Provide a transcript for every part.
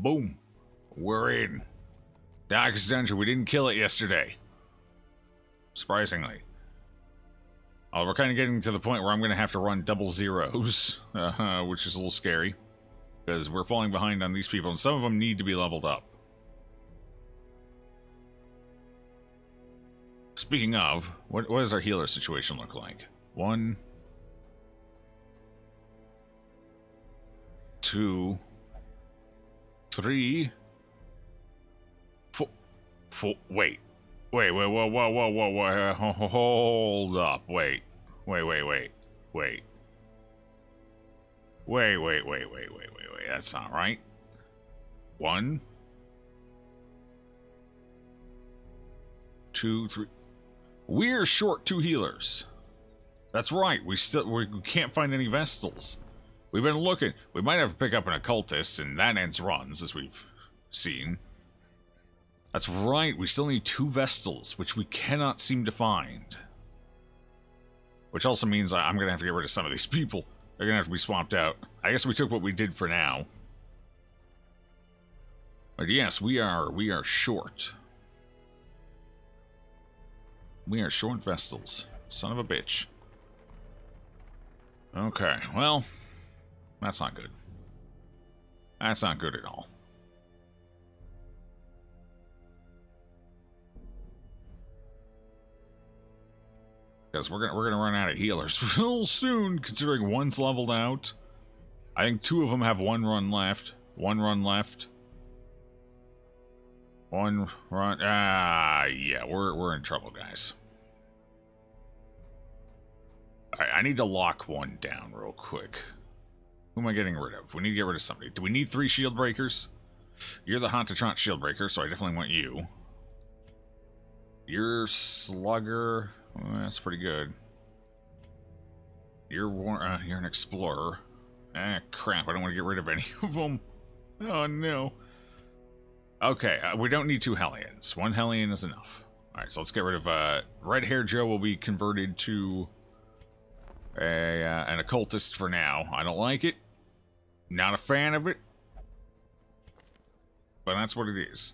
Boom. We're in. Darkest Dungeon. We didn't kill it yesterday. Surprisingly. Oh, we're kind of getting to the point where I'm going to have to run double zeros, which is a little scary. Because we're falling behind on these people, and some of them need to be leveled up. Speaking of, what does our healer situation look like? 1, 2, 3, 4. Wait, whoa, hold up, wait. That's not right. 1, 2, 3. We're short 2 healers. That's right. We can't find any Vestals. We've been looking. We might have to pick up an occultist, and that ends runs, as we've seen. That's right. We still need 2 Vestals, which we cannot seem to find. Which also means I'm going to have to get rid of some of these people. They're going to have to be swapped out. I guess we took what we did for now. But yes, we are short. We are short Vestals. Son of a bitch. Okay, well, that's not good. That's not good at all. Because we're gonna run out of healers real soon, considering one's leveled out. I think 2 of them have 1 run left. 1 run left. 1 run. Yeah, we're in trouble, guys. Alright, I need to lock 1 down real quick. Who am I getting rid of? We need to get rid of somebody. Do we need 3 shield breakers? You're the Hauntatront shield breaker, so I definitely want you. You're Slugger. Well, that's pretty good. You're an explorer. Ah, crap. I don't want to get rid of any of them. Oh, no. Okay, we don't need 2 Hellions. 1 Hellion is enough. Alright, so let's get rid of... Red Hair Joe will be converted to an occultist for now. I don't like it. Not a fan of it. But that's what it is.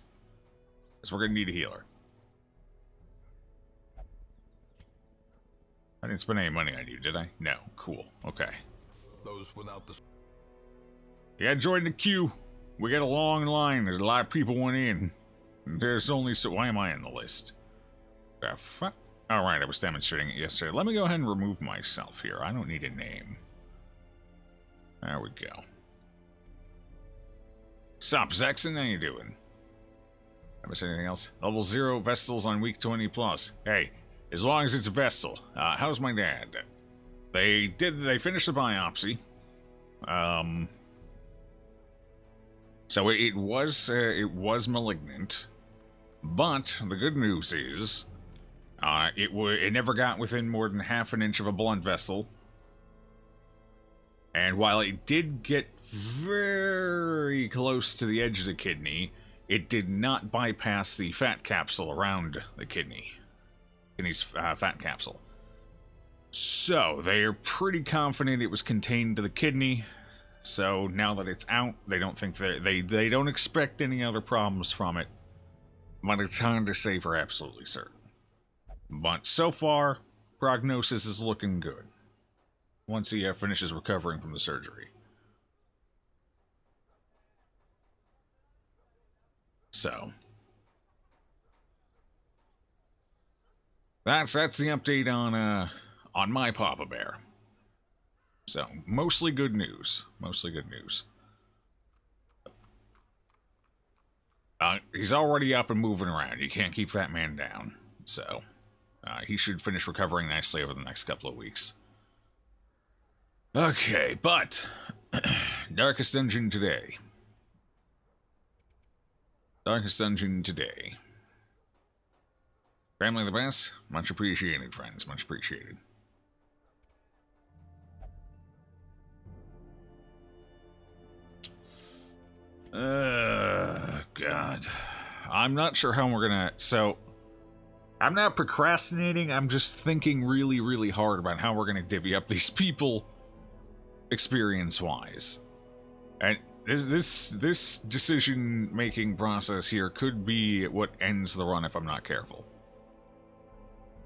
Because we're going to need a healer. I didn't spend any money on you, did I? No. Cool. Okay. Those without the... Yeah, join the queue. We got a long line. There's a lot of people went in. There's only so... Why am I on the list? The fuck? Alright, I was demonstrating it yesterday. Let me go ahead and remove myself here. I don't need a name. There we go. Sup, Zexon? How you doing? Have I said anything else? Level 0 Vestals on week 20 plus. Hey. As long as it's a Vestal. How's my dad? They finished the biopsy. So it was malignant. But the good news is, it never got within more than half an inch of a blood vessel. And while it did get very close to the edge of the kidney, it did not bypass the fat capsule around the kidney. Kidney's fat capsule. So they are pretty confident it was contained to the kidney. So now that it's out, they don't think they don't expect any other problems from it. But it's hard to say for absolutely certain. But so far, prognosis is looking good. Once he finishes recovering from the surgery. So that's the update on my Papa Bear. So mostly good news. Mostly good news. He's already up and moving around. You can't keep that man down. So he should finish recovering nicely over the next couple of weeks. Okay, but Darkest Dungeon today. Darkest Dungeon today. Family the best? Much appreciated, friends. Much appreciated. God. I'm not sure how we're gonna... So, I'm not procrastinating. I'm just thinking really, really hard about how we're gonna divvy up these people experience-wise. And This decision-making process here could be what ends the run if I'm not careful.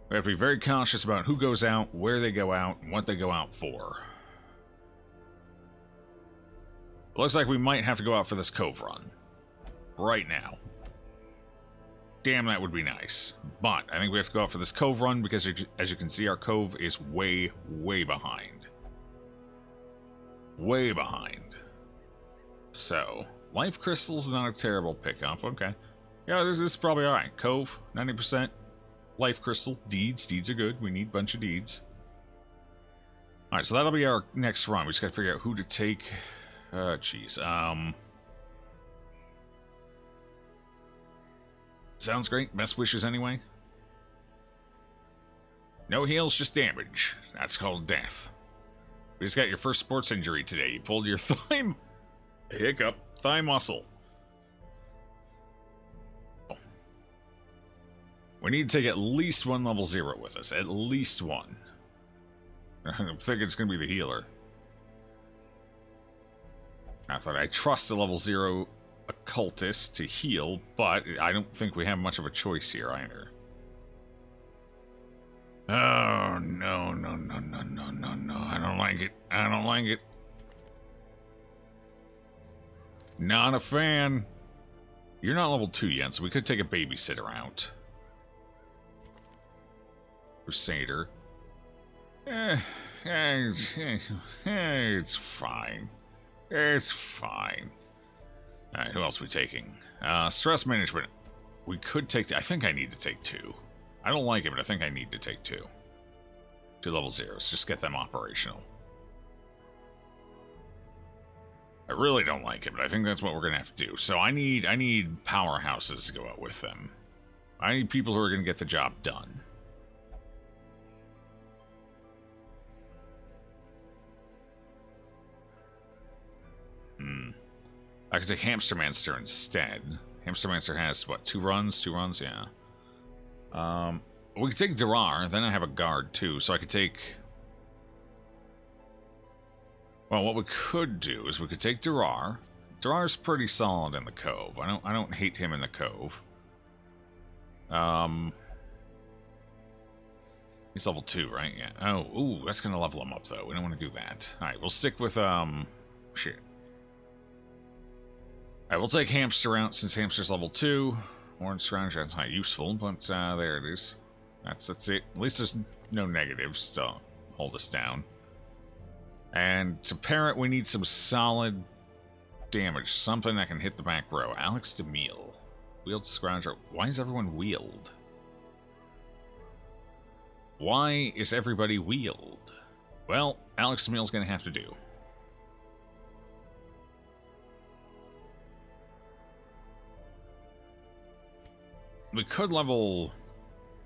We have to be very cautious about who goes out, where they go out, and what they go out for. It looks like we might have to go out for this cove run. Right now. Damn, that would be nice. But I think we have to go out for this cove run because, as you can see, our cove is way, way behind. Way behind. So, life crystal's not a terrible pickup. Okay. Yeah, this is probably alright. Cove, 90%. Life crystal, deeds. Deeds are good. We need a bunch of deeds. Alright, so that'll be our next run. We just gotta figure out who to take. Jeez. Sounds great. Best wishes anyway. No heals, just damage. That's called death. We just got your first sports injury today. You pulled your thigh... Hiccup. Thigh muscle. Oh. We need to take at least one level 0 with us. At least one. I think it's going to be the healer. I thought I trust the level 0 occultist to heal, but I don't think we have much of a choice here either. Oh, no, no, no, no, no, no, no. I don't like it. I don't like it. Not a fan. You're not level 2 yet, so we could take a babysitter out. Crusader. It's fine. It's fine. Alright, who else are we taking? Stress management. We could take... I think I need to take 2. I don't like it, but I think I need to take 2. 2 level 0s. Just get them operational. I really don't like it, but I think that's what we're going to have to do. So I need powerhouses to go out with them. I need people who are going to get the job done. I could take Hamstermanster instead. Hamstermanster has, what, 2 runs? 2 runs, yeah. We could take Durar, then I have a guard too, so I could take... Well, what we could do is we could take Durar. Durar's pretty solid in the cove. I don't hate him in the cove. He's level 2, right? Yeah. Oh, ooh, that's gonna level him up though. We don't want to do that. Alright, we'll stick with shit. Alright, we'll take Hamster out since Hamster's level 2. Orange Scrounger, that's not useful, but there it is. That's it. At least there's no negatives to hold us down. And to pair it, we need some solid damage. Something that can hit the back row. Alex DeMille. Wheeled Scrounger. Why is everyone wheeled? Why is everybody wheeled? Well, Alex DeMille's going to have to do. We could level...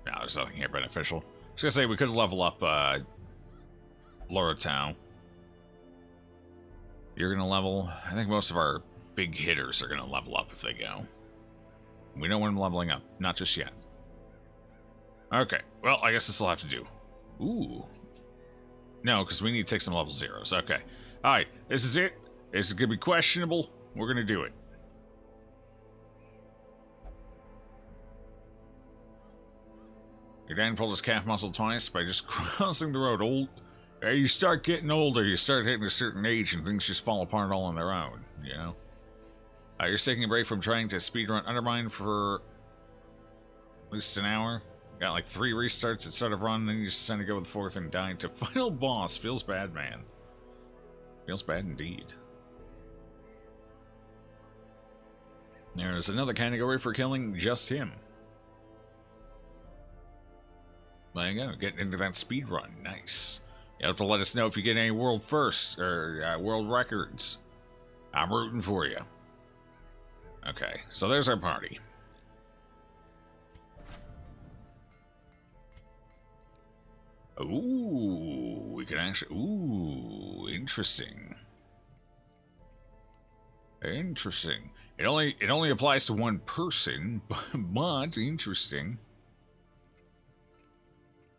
No, there's nothing here beneficial. I was going to say we could level up Loratown. You're going to level... I think most of our big hitters are going to level up if they go. We don't want them leveling up. Not just yet. Okay. Well, I guess this will have to do. Ooh. No, because we need to take some level 0s. Okay. Alright. This is it. This is going to be questionable. We're going to do it. Your dad pulled his calf muscle twice by just crossing the road. You start getting older, you start hitting a certain age, and things just fall apart all on their own, you know? You're taking a break from trying to speedrun Undermine for at least an hour. Got like 3 restarts at start of run, then you just decided to go with the 4th and died to final boss. Feels bad, man. Feels bad indeed. There's another category for killing just him. There you go, getting into that speed run. Nice. You have to let us know if you get any world firsts or world records. I'm rooting for you. Okay, so there's our party. Ooh, we can actually... Ooh, interesting. Interesting. It only applies to one person, but interesting.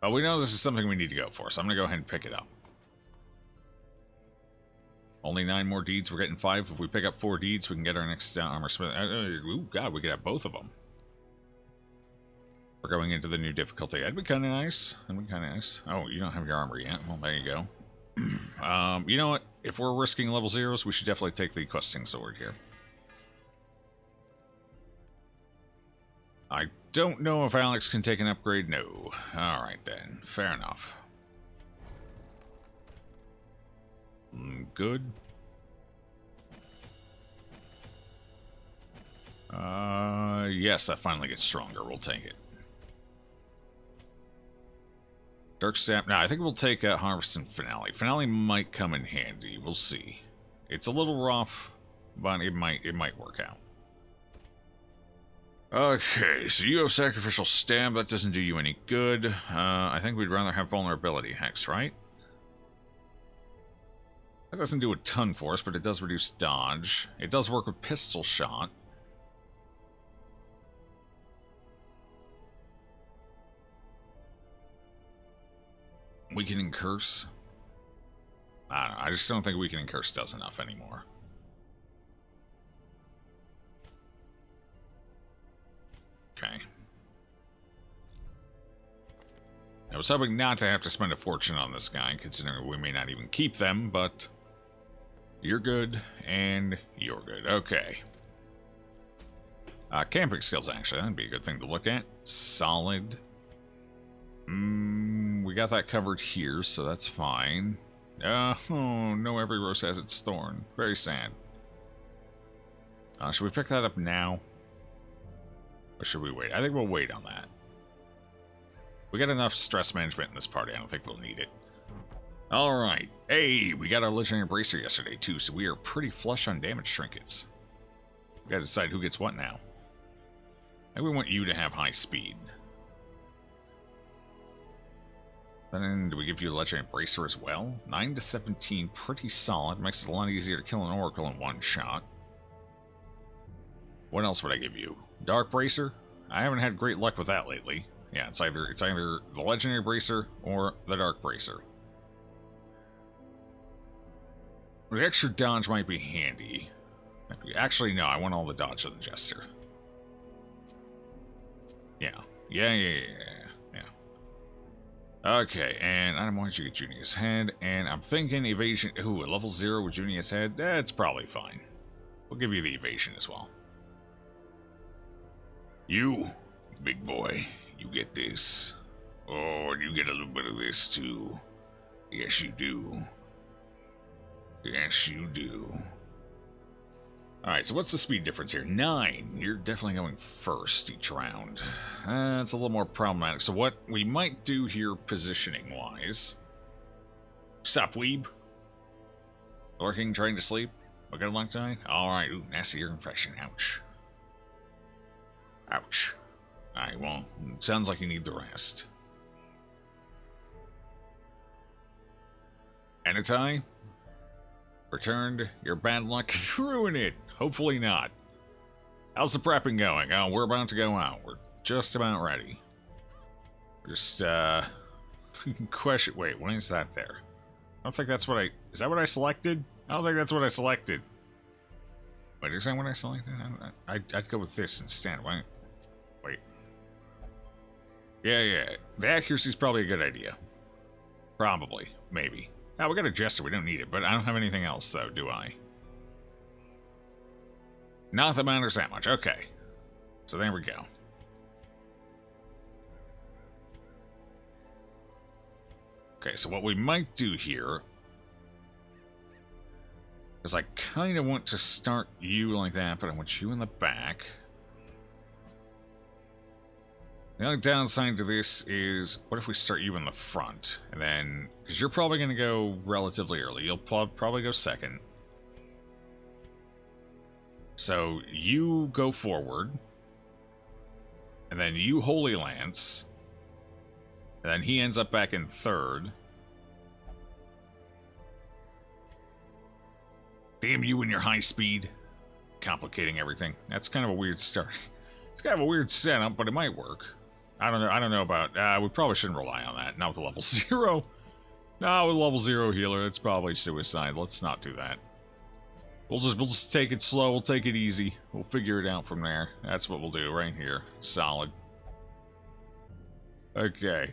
Oh, we know this is something we need to go for, so I'm going to go ahead and pick it up. Only 9 more deeds. We're getting 5. If we pick up 4 deeds, we can get our next armor smith. Ooh, God, we could have both of them. We're going into the new difficulty. That'd be kind of nice. That'd be kind of nice. Oh, you don't have your armor yet. Well, there you go. You know what? If we're risking level 0s, we should definitely take the questing sword here. I don't know if Alex can take an upgrade. No. Alright then. Fair enough. Good. Yes, that finally gets stronger. We'll take it. Dark Sap. No, I think we'll take Harvest and Finale. Finale might come in handy. We'll see. It's a little rough, but it might work out. Okay, so you have Sacrificial Stab. That doesn't do you any good. I think we'd rather have Vulnerability Hex, right? That doesn't do a ton for us, but it does reduce dodge. It does work with Pistol Shot. Weakening Curse. I don't know, I just don't think Weakening Curse does enough anymore. Okay. I was hoping not to have to spend a fortune on this guy, considering we may not even keep them, but you're good, and you're good. Okay. Camping skills, actually. That'd be a good thing to look at. Solid. We got that covered here, so that's fine. Oh, no, every rose has its thorn. Very sad. Should we pick that up now? Or should we wait? I think we'll wait on that. We got enough stress management in this party. I don't think we'll need it. Alright. Hey, we got our Legendary Bracer yesterday, too, so we are pretty flush on damage trinkets. We gotta decide who gets what now. I think we want you to have high speed. Then, do we give you a Legendary Bracer as well? 9 to 17, pretty solid. Makes it a lot easier to kill an Oracle in one shot. What else would I give you? Dark Bracer? I haven't had great luck with that lately. Yeah, it's either the Legendary Bracer or the Dark Bracer. The extra dodge might be handy. Actually, no, I want all the dodge of the Jester. Yeah. Yeah. Okay, and I don't want you to get Junior's Head, and I'm thinking evasion. Ooh, a level 0 with Junior's Head? That's probably fine. We'll give you the evasion as well. You, big boy, you get this. Oh, and you get a little bit of this too. Yes, you do. Yes, you do. Alright, so what's the speed difference here? 9. You're definitely going first each round. That's a little more problematic. So what we might do here, positioning-wise... Sup, weeb? Lurking, trying to sleep? We got a long time? Alright, ooh, nasty ear infection. Ouch. Ouch. Alright, well, sounds like you need the rest. Anatai? Returned. Your bad luck could ruin it. Hopefully not. How's the prepping going? Oh, we're about to go out. We're just about ready. Just, question. Wait, why is that there? I don't think that's what I... Is that what I selected? I don't think that's what I selected. Wait, is that what I selected? I'd go with this instead. Wait. Yeah. The accuracy's probably a good idea. Probably. Maybe. Oh, we got a Jester. We don't need it. But I don't have anything else, though, do I? Not that matters that much. Okay. So there we go. Okay, so what we might do here is I kind of want to start you like that, but I want you in the back. The only downside to this is, what if we start you in the front? And then, because you're probably going to go relatively early. You'll probably go second. So, you go forward. And then you Holy Lance. And then he ends up back in third. Damn you and your high speed. Complicating everything. That's kind of a weird start. It's kind of a weird setup, but it might work. I don't know about... we probably shouldn't rely on that. Not with a level 0. No, with a level 0 healer, it's probably suicide. Let's not do that. We'll just take it slow. We'll take it easy. We'll figure it out from there. That's what we'll do right here. Solid. Okay.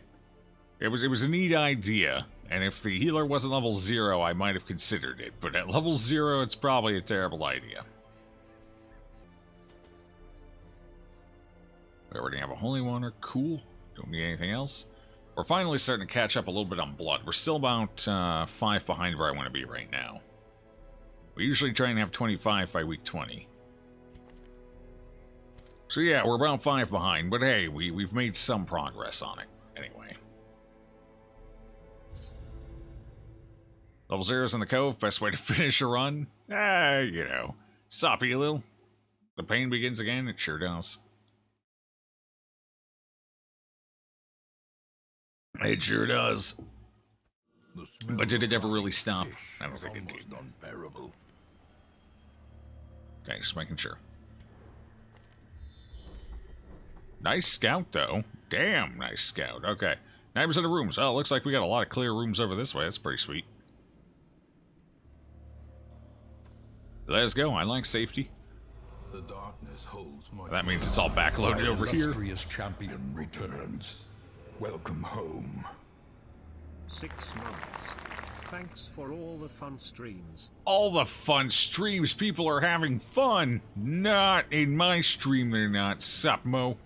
It was a neat idea, and if the healer wasn't level 0, I might have considered it. But at level 0, it's probably a terrible idea. We already have a holy water. Cool. Don't need anything else. We're finally starting to catch up a little bit on blood. We're still about 5 behind where I want to be right now. We usually try and have 25 by week 20. So yeah, we're about 5 behind, but hey, we've made some progress on it. Anyway. Level 0's in the cove, best way to finish a run? You know, soppy a little. The pain begins again, it sure does. It sure does. But did it ever really stop? I don't think it did. Unbearable. Okay, just making sure. Nice scout, though. Damn nice scout. Okay. 9% of rooms. Oh, looks like we got a lot of clear rooms over this way. That's pretty sweet. Let's go. I like safety. The darkness holds much. That means it's all backloaded over here. Illustrious champion returns. Welcome home. 6 months. Thanks for all the fun streams. All the fun streams. People are having fun. Not in my stream, they're not. Sup, Mo?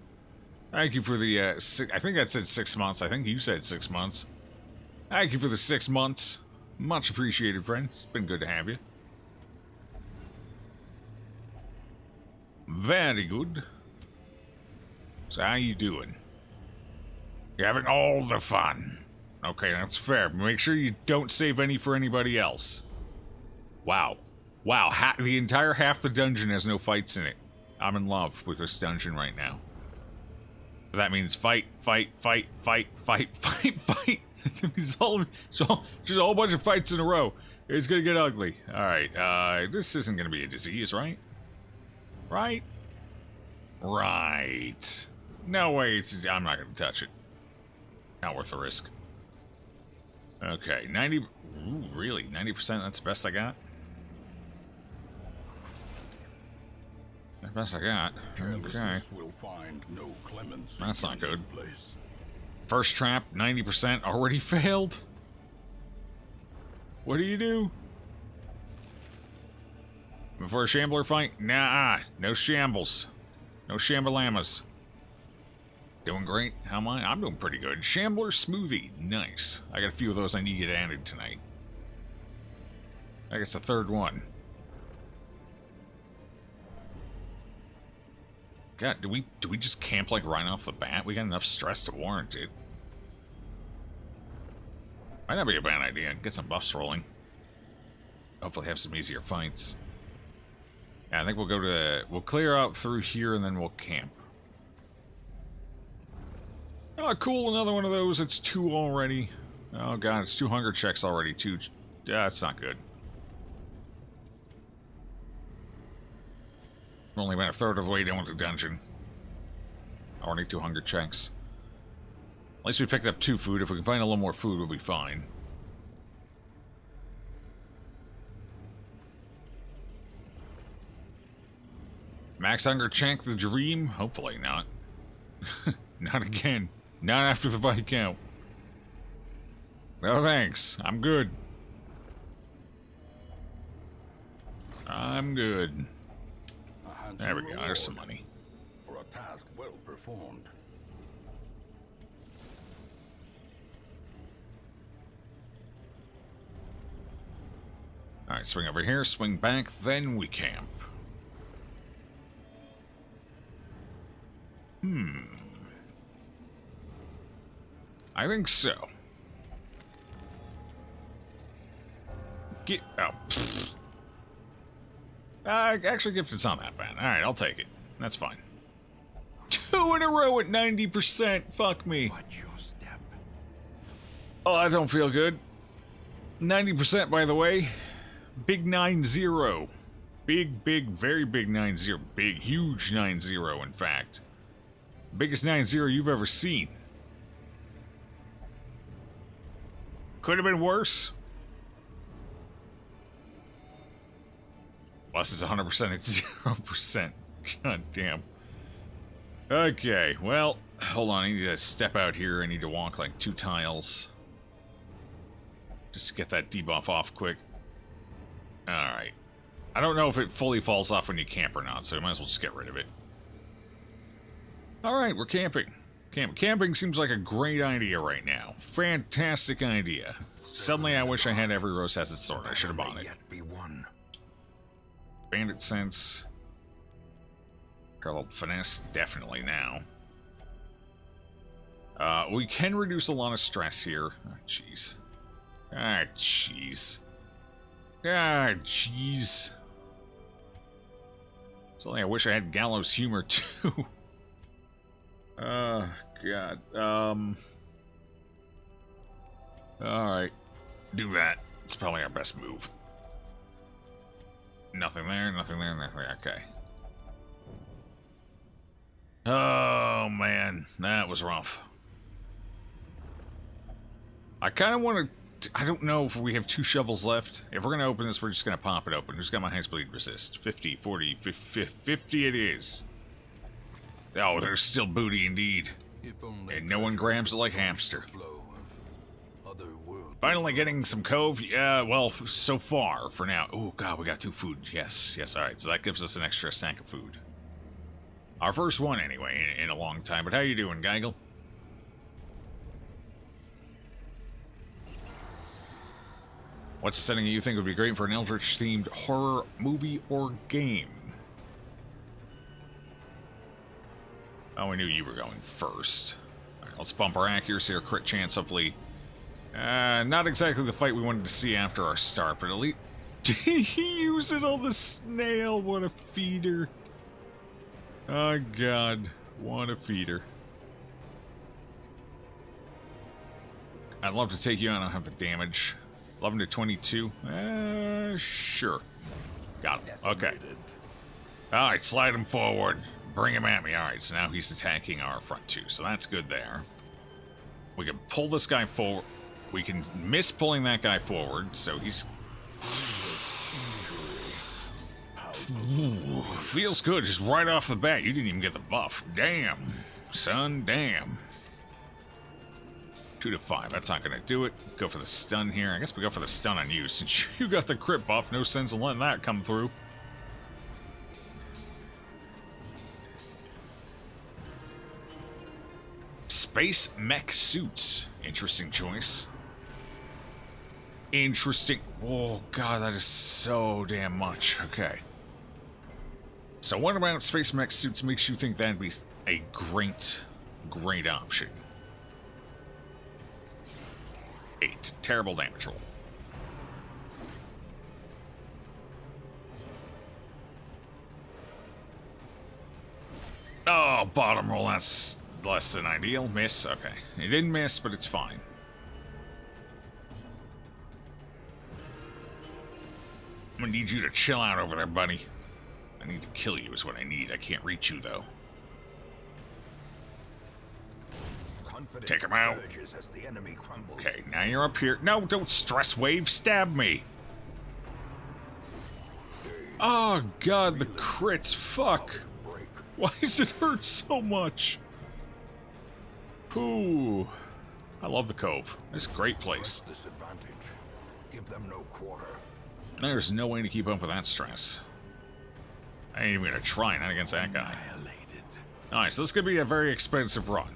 Thank you for the, I think that said 6 months. I think you said 6 months. Thank you for the 6 months. Much appreciated, friend. It's been good to have you. Very good. So how you doing? You're having all the fun. Okay, that's fair. Make sure you don't save any for anybody else. Wow. Wow, the entire half the dungeon has no fights in it. I'm in love with this dungeon right now. But that means fight, fight, fight, fight, fight, fight, fight. It's just a whole bunch of fights in a row. It's gonna get ugly. Alright, this isn't gonna be a disease, right? Right? Right. No way, I'm not gonna touch it. Not worth the risk. Okay, 90... Ooh, really? 90%? That's the best I got? That's the best I got. Okay. Will find no clemency. That's not good. Place. First trap, 90% already failed? What do you do? Before a shambler fight? Nah, no shambles. No shambalamas. Doing great. How am I? I'm doing pretty good. Shambler smoothie. Nice. I got a few of those I need to get added tonight. I guess the third one. God, do we just camp like right off the bat? We got enough stress to warrant it. Might not be a bad idea. Get some buffs rolling. Hopefully have some easier fights. Yeah, I think we'll go to we'll clear out through here and then we'll camp. Oh, cool, another one of those. It's 2 already. Oh, God, it's 2 hunger checks already, too. Yeah, that's not good. We're only about a third of the way down with the dungeon. Already 2 hunger checks. At least we picked up 2 food. If we can find a little more food, we'll be fine. Max hunger check, the dream? Hopefully not. Not again. Not after the fight count. No thanks. I'm good. I'm good. There we go. There's some money. For a task well performed. Alright, swing over here, swing back, then we camp. I think so. Actually, Gifted's not that bad. Alright, I'll take it. That's fine. 2 in a row at 90%. Fuck me. Watch your step. Oh, I don't feel good. 90%, by the way. Big 9-0. Big, very big 9-0. Big, huge 9-0, in fact. Biggest 9-0 you've ever seen. Could have been worse. Plus it's 100%, it's 0%. God damn. Okay, well, hold on. I need to step out here. I need to walk like 2 tiles. Just to get that debuff off quick. Alright. I don't know if it fully falls off when you camp or not, so I might as well just get rid of it. Alright, we're camping. Camping seems like a great idea right now. Fantastic idea. Suddenly I wish I had every rose has its sword. I should have bought it. Bandit sense. Parallel finesse, definitely now. We can reduce a lot of stress here. Oh, jeez. Ah, jeez. Ah, jeez. Suddenly I wish I had gallows humor, too. Oh, God. Alright. Do that. It's probably our best move. Nothing there, nothing there, nothing there. Okay. Oh, man. That was rough. I kind of want to... I don't know if we have 2 shovels left. If we're going to open this, we're just going to pop it open. Who's got my highest bleed resist? 50, 40, 50 it is. Oh, there's still booty indeed. And no one grabs it like hamster. Finally getting some cove. Yeah, well, so far for now. Oh, God, we got 2 food. Yes, yes, all right. So that gives us an extra stack of food. Our first one, anyway, in a long time. But how you doing, Geigel? What's a setting you think would be great for an Eldritch-themed horror movie or game? Oh, we knew you were going first. All right, let's bump our accuracy or crit chance, hopefully. Not exactly the fight we wanted to see after our start, but at least... Did he use it on the snail? What a feeder. Oh, God. What a feeder. I'd love to take you on. I don't have the damage. 11 to 22. Sure. Got him. Okay. Alright, slide him forward. Bring him at me. Alright, so now he's attacking our front too. So that's good there. We can pull this guy forward. We can miss pulling that guy forward, so he's... Ooh, feels good just right off the bat. You didn't even get the buff. Damn. Son, damn. 2 to 5. That's not going to do it. Go for the stun here. I guess we go for the stun on you. Since you got the crit buff, no sense in letting that come through. Space mech suits. Interesting choice. Interesting. Oh, God, that is so damn much. Okay. So what about space mech suits makes you think that'd be a great option? 8. Terrible damage roll. Oh, bottom roll. That's less than ideal. Miss. Okay. It didn't miss, but it's fine. I'm gonna need you to chill out over there, buddy. I need to kill you is what I need. I can't reach you, though. Take him out. Okay, now you're up here. No, don't stress wave. Stab me. Oh, God, the crits. Fuck. Why does it hurt so much? Ooh. I love the cove. It's a great place. Give them no quarter. There's no way to keep up with that stress. I ain't even gonna try, not against that guy. Alright, so this could be a very expensive run.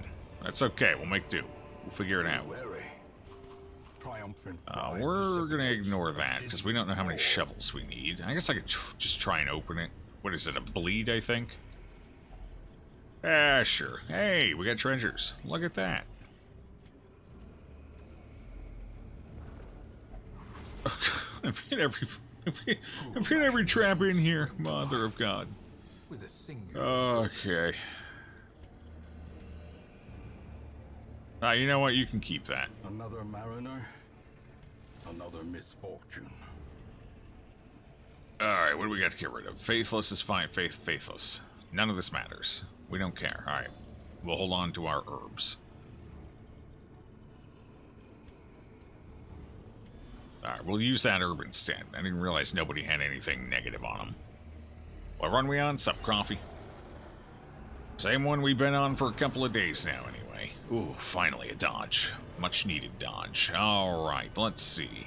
That's okay, we'll make do. We'll figure it out. We're gonna ignore that, because we don't know how many shovels we need. I guess I could just try and open it. What is it, a bleed, I think? Ah, sure. Hey, we got treasures. Look at that. I've hit every trap in here. Mother of God. Okay. You know what? You can keep that. Another mariner, another misfortune. Alright, what do we got to get rid of? Faithless is fine. Faithless. None of this matters. We don't care. Alright. We'll hold on to our herbs. Alright, we'll use that herb instead. I didn't realize nobody had anything negative on them. What run we on? Sup, coffee? Same one we've been on for a couple of days now, anyway. Ooh, finally a dodge. Much needed dodge. Alright, let's see.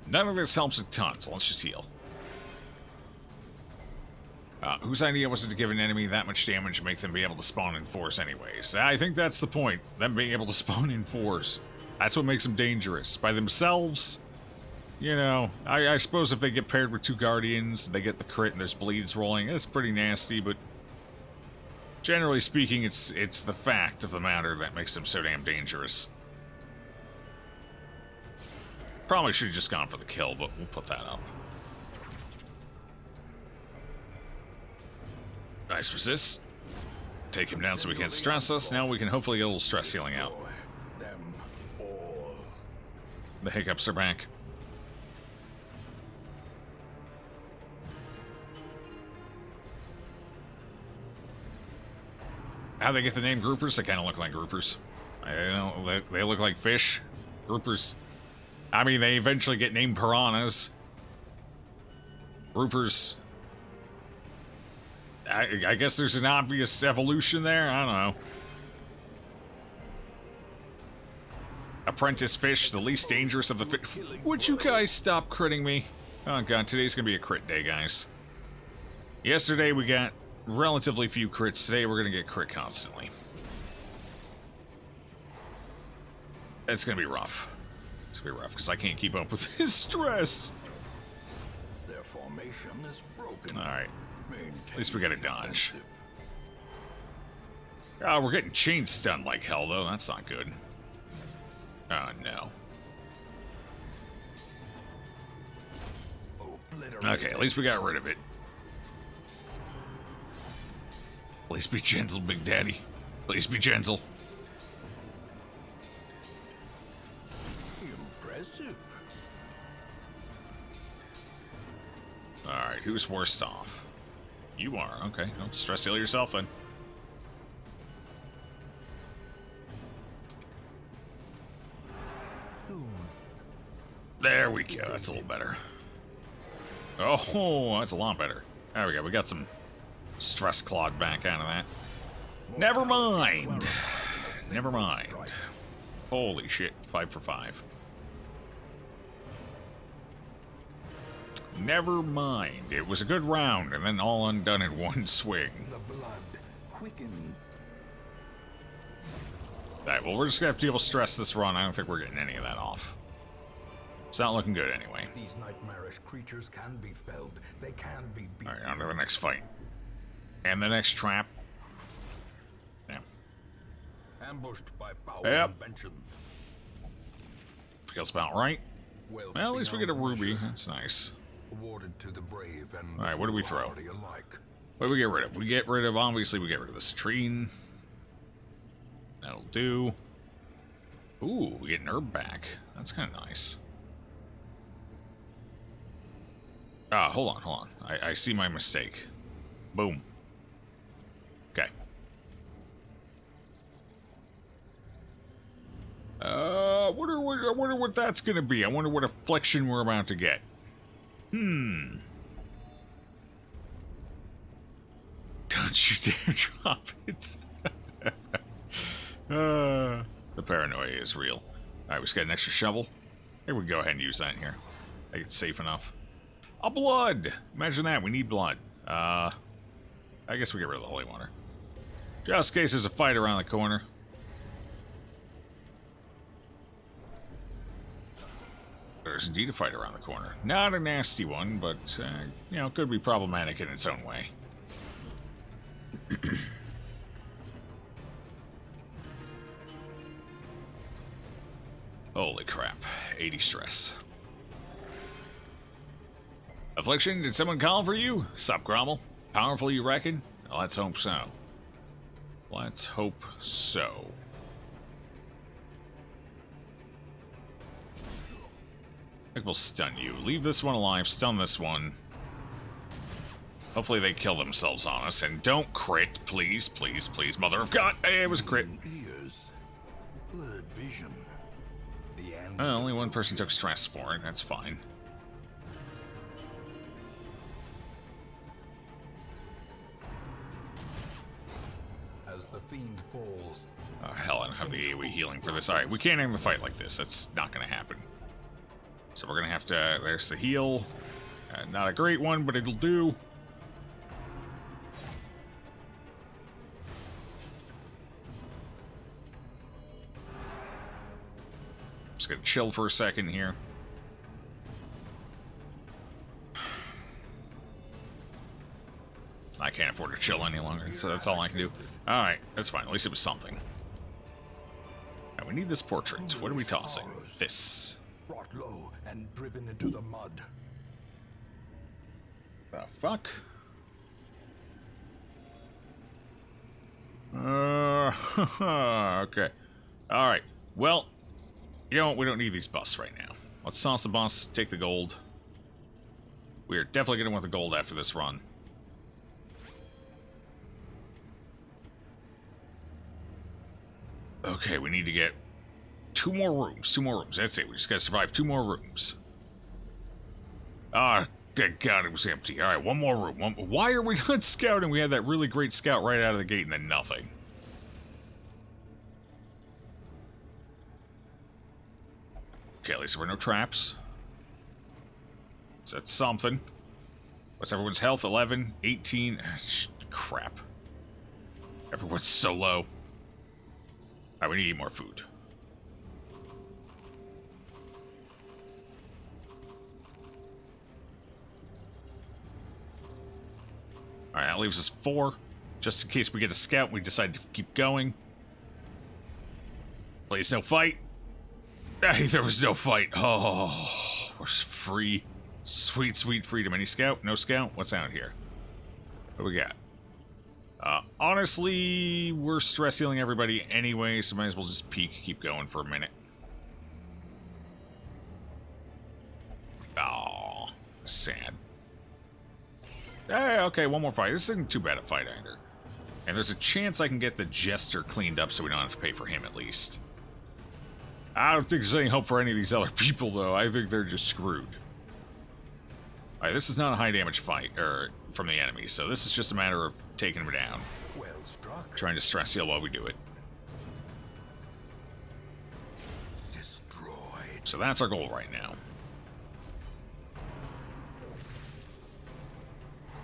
None of this helps a ton, so let's just heal. Whose idea was it to give an enemy that much damage and make them be able to spawn in fours anyways? I think that's the point. Them being able to spawn in fours. That's what makes them dangerous. By themselves, you know, I suppose if they get paired with 2 guardians, they get the crit and there's bleeds rolling. It's pretty nasty, but generally speaking, it's the fact of the matter that makes them so damn dangerous. Probably should have just gone for the kill, but we'll put that up. Nice resist. Take him down so he can't stress us. Now we can hopefully get a little stress healing out. The hiccups are back. How'd they get the name groupers? They kind of look like groupers. They look like fish. Groupers. I mean, they eventually get named piranhas. Groupers. I guess there's an obvious evolution there. I don't know. Apprentice fish, the least dangerous of the fish. Would you guys stop critting me? Oh god, today's gonna be a crit day, guys. Yesterday we got relatively few crits. Today we're gonna get crit constantly. It's gonna be rough. It's gonna be rough because I can't keep up with this stress. Their formation is broken. All right. Maintain At least we got a dodge. defensive. Oh, we're getting chain stunned like hell, though. That's not good. Oh, no. Okay, at least we got rid of it. Please be gentle, Big Daddy. Please be gentle. Impressive. Alright, who's worst off? You are, okay. Don't stress heal yourself then. There we go, that's a little better. Oh, that's a lot better. There we go, we got some stress clog back out of that. Never mind. Never mind. Holy shit, 5 for 5. Never mind. It was a good round, and then all undone in one swing. The blood quickens. Alright, well, we're just gonna have to deal with stress this run. I don't think we're getting any of that off. It's not looking good anyway. These nightmarish creatures can be felled. They can be beaten. Alright, on to the next fight. And the next trap. Yeah. Ambushed by foul Yep. invention. Feels about right. Wealth Well, at least we get a beyond ruby. measure, That's nice. awarded to the brave and Alright, what do we throw? foolhardy alike. What do we get rid of? We get rid of, obviously, we get rid of the citrine. That'll do. Ooh, we get an herb back. That's kind of nice. Ah, hold on. I see my mistake. Boom. Okay. I wonder what that's gonna be. I wonder what affliction we're about to get. Don't you dare drop it. The paranoia is real. Alright, we just got an extra shovel. Maybe we can go ahead and use that in here. I think it's safe enough. A blood! Imagine that, we need blood. I guess we get rid of the holy water. Just in case there's a fight around the corner. There's indeed a fight around the corner. Not a nasty one, but, you know, could be problematic in its own way. Holy crap. 80 stress. Affliction, did someone call for you? Sup, Grommel? Powerful, you reckon? Well, let's hope so. Let's hope so. I think we'll stun you. Leave this one alive, stun this one. Hopefully they kill themselves on us, and don't crit, please, please, please, mother of God. Hey, it was a crit. Ears, blurred vision. The end. Well, only one person took stress for it, that's fine. fiend falls. Oh, hell, I don't have the AoE healing for this. Alright, we can't end the fight like this. That's not going to happen. So we're going to have to... There's the heal. Not a great one, but it'll do. Just going to chill for a second here. I can't afford to chill any longer, so that's all I can do. Alright, that's fine. At least it was something. Now, we need this portrait. What are we tossing? This. Brought low and driven into the mud. The fuck? Okay. Alright. Well, you know what? We don't need these busts right now. Let's toss the busts, take the gold. We are definitely going to want the gold after this run. Okay, we need to get 2 more rooms. 2 more rooms. That's it. We just got to survive 2 more rooms. Ah, thank God it was empty. All right, 1 more room. Why are we not scouting? We had that really great scout right out of the gate and then nothing. Okay, at least there were no traps. So that's something. What's everyone's health? 11, 18. Crap. Everyone's so low. Alright, we need to eat more food. Alright, that leaves us 4. Just in case we get a scout and we decide to keep going. Please, no fight. Hey, there was no fight. Oh, we're free. Sweet, sweet freedom. Any scout? No scout? What's out here? What do we got? Honestly, we're stress healing everybody anyway, so might as well just peek, keep going for a minute. Oh, sad. Hey, okay, 1 more fight. This isn't too bad a fight either. And there's a chance I can get the Jester cleaned up so we don't have to pay for him at least. I don't think there's any hope for any of these other people, though. I think they're just screwed. Alright, this is not a high damage fight, from the enemy, so this is just a matter of taking them down. Well struck. Trying to stress heal while we do it. Destroyed. So that's our goal right now.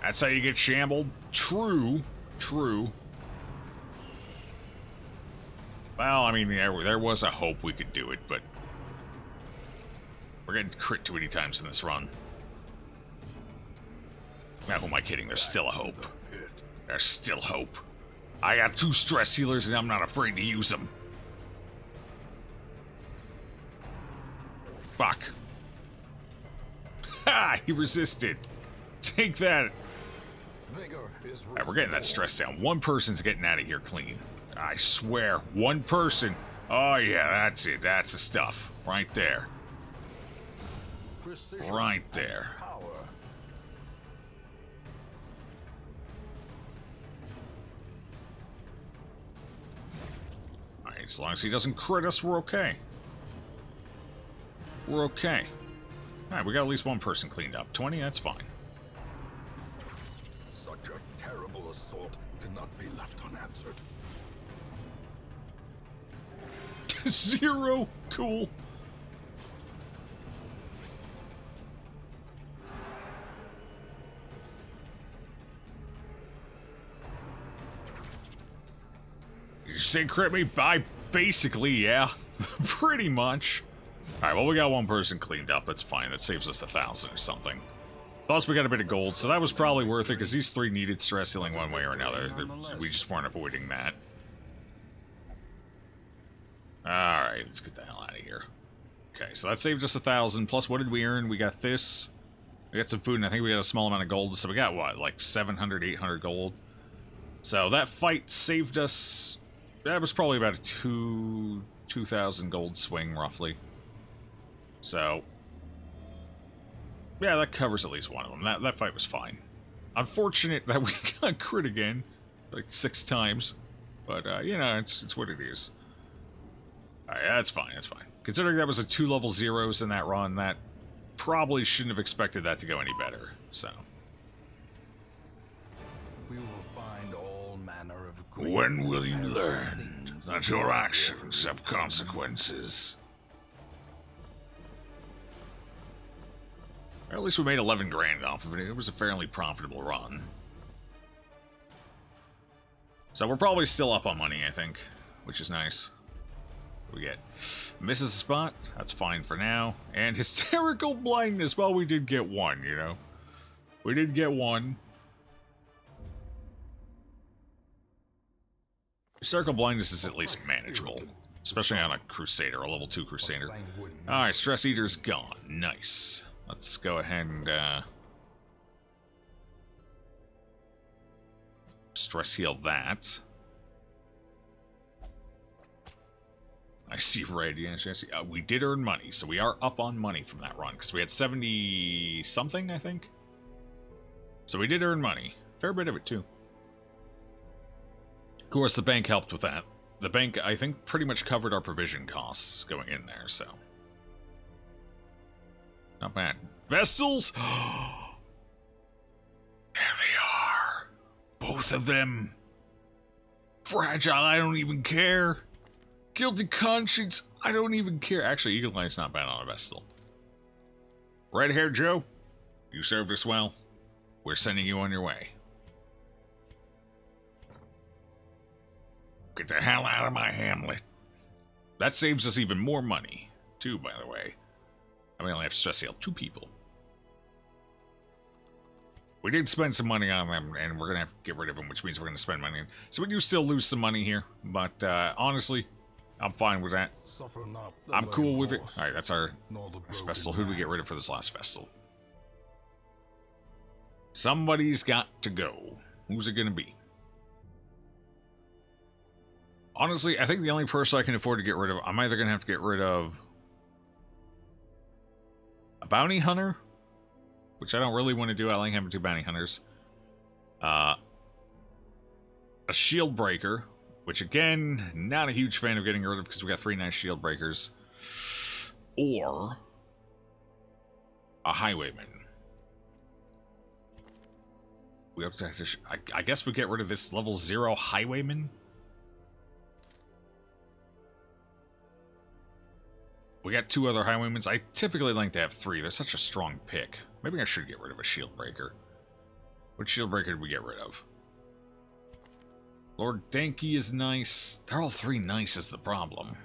That's how you get shambled? True. True. Well, I mean, there was a hope we could do it, but we're getting crit too many times in this run. Now, who am I kidding? There's still a hope. There's still hope. I got 2 stress healers, and I'm not afraid to use them. Fuck. Ha! He resisted. Take that. Alright, we're getting that stress down. 1 person's getting out of here clean. I swear. 1 person. Oh, yeah, that's it. That's the stuff. Right there. Right there. Alright, as long as he doesn't crit us, we're okay. We're okay. Alright, we got at least 1 person cleaned up. 20, that's fine. Such a terrible assault cannot be left unanswered. 0. Cool. You say crit me? Basically, yeah. Pretty much. Alright, well, we got 1 person cleaned up. That's fine. That saves us 1,000 or something. Plus, we got a bit of gold, so that was probably worth it, because these 3 needed stress healing one way or another. We just weren't avoiding that. Alright, let's get the hell out of here. Okay, so that saved us 1,000. Plus, what did we earn? We got this. We got some food, and I think we got a small amount of gold. So we got, what, like 700, 800 gold? So that fight saved us... That was probably about a 2,000 gold swing, roughly. So... yeah, that covers at least one of them. That fight was fine. Unfortunate that we got crit again. Like 6 times. But, you know, it's what it is. Alright, that's fine, that's fine. Considering that was a 2 level 0s in that run, that probably shouldn't have expected that to go any better, so. We will find all manner manner of grief. When will you learn that your actions have consequences? Or at least we made 11 grand off of it. It was a fairly profitable run. So we're probably still up on money, I think, which is nice. What do we get? Misses a spot. That's fine for now. And hysterical blindness. Well, we did get one, you know. We did get one. Hysterical blindness is at least manageable. Especially on a Crusader, a level 2 Crusader. Alright, Stress Eater's gone. Nice. Let's go ahead and, stress heal that. I see red, yes, yes. We did earn money, so we are up on money from that run, because we had 70-something, I think? So we did earn money. Fair bit of it, too. Of course, the bank helped with that. The bank, I think, pretty much covered our provision costs going in there, so. Not bad. Vestals? There they are. Both of them. Fragile, I don't even care. Guilty conscience, I don't even care. Actually, Eagle Eye's not bad on a Vestal. Red-haired Joe, you served us well. We're sending you on your way. Get the hell out of my Hamlet. That saves us even more money, too, by the way. I mean, I only have to stress heal 2 people. We did spend some money on them, and we're going to have to get rid of them, which means we're going to spend money. So we do still lose some money here, but honestly, I'm fine with that. I'm cool with it. Alright, that's our Vestal. Who do we get rid of for this last Vestal? Somebody's got to go. Who's it going to be? Honestly, I think the only person I can afford to get rid of, I'm either going to have to get rid of a bounty hunter, which I don't really want to do. I like having 2 bounty hunters. A shield breaker, which again, not a huge fan of getting rid of because we got 3 nice shield breakers. Or a highwayman. We have to. I guess we get rid of this level 0 highwayman. We got 2 other highwaymans. I typically like to have 3. They're such a strong pick. Maybe I should get rid of a shield breaker. What shield breaker did we get rid of? Lord Danky is nice. They're all 3 nice is the problem.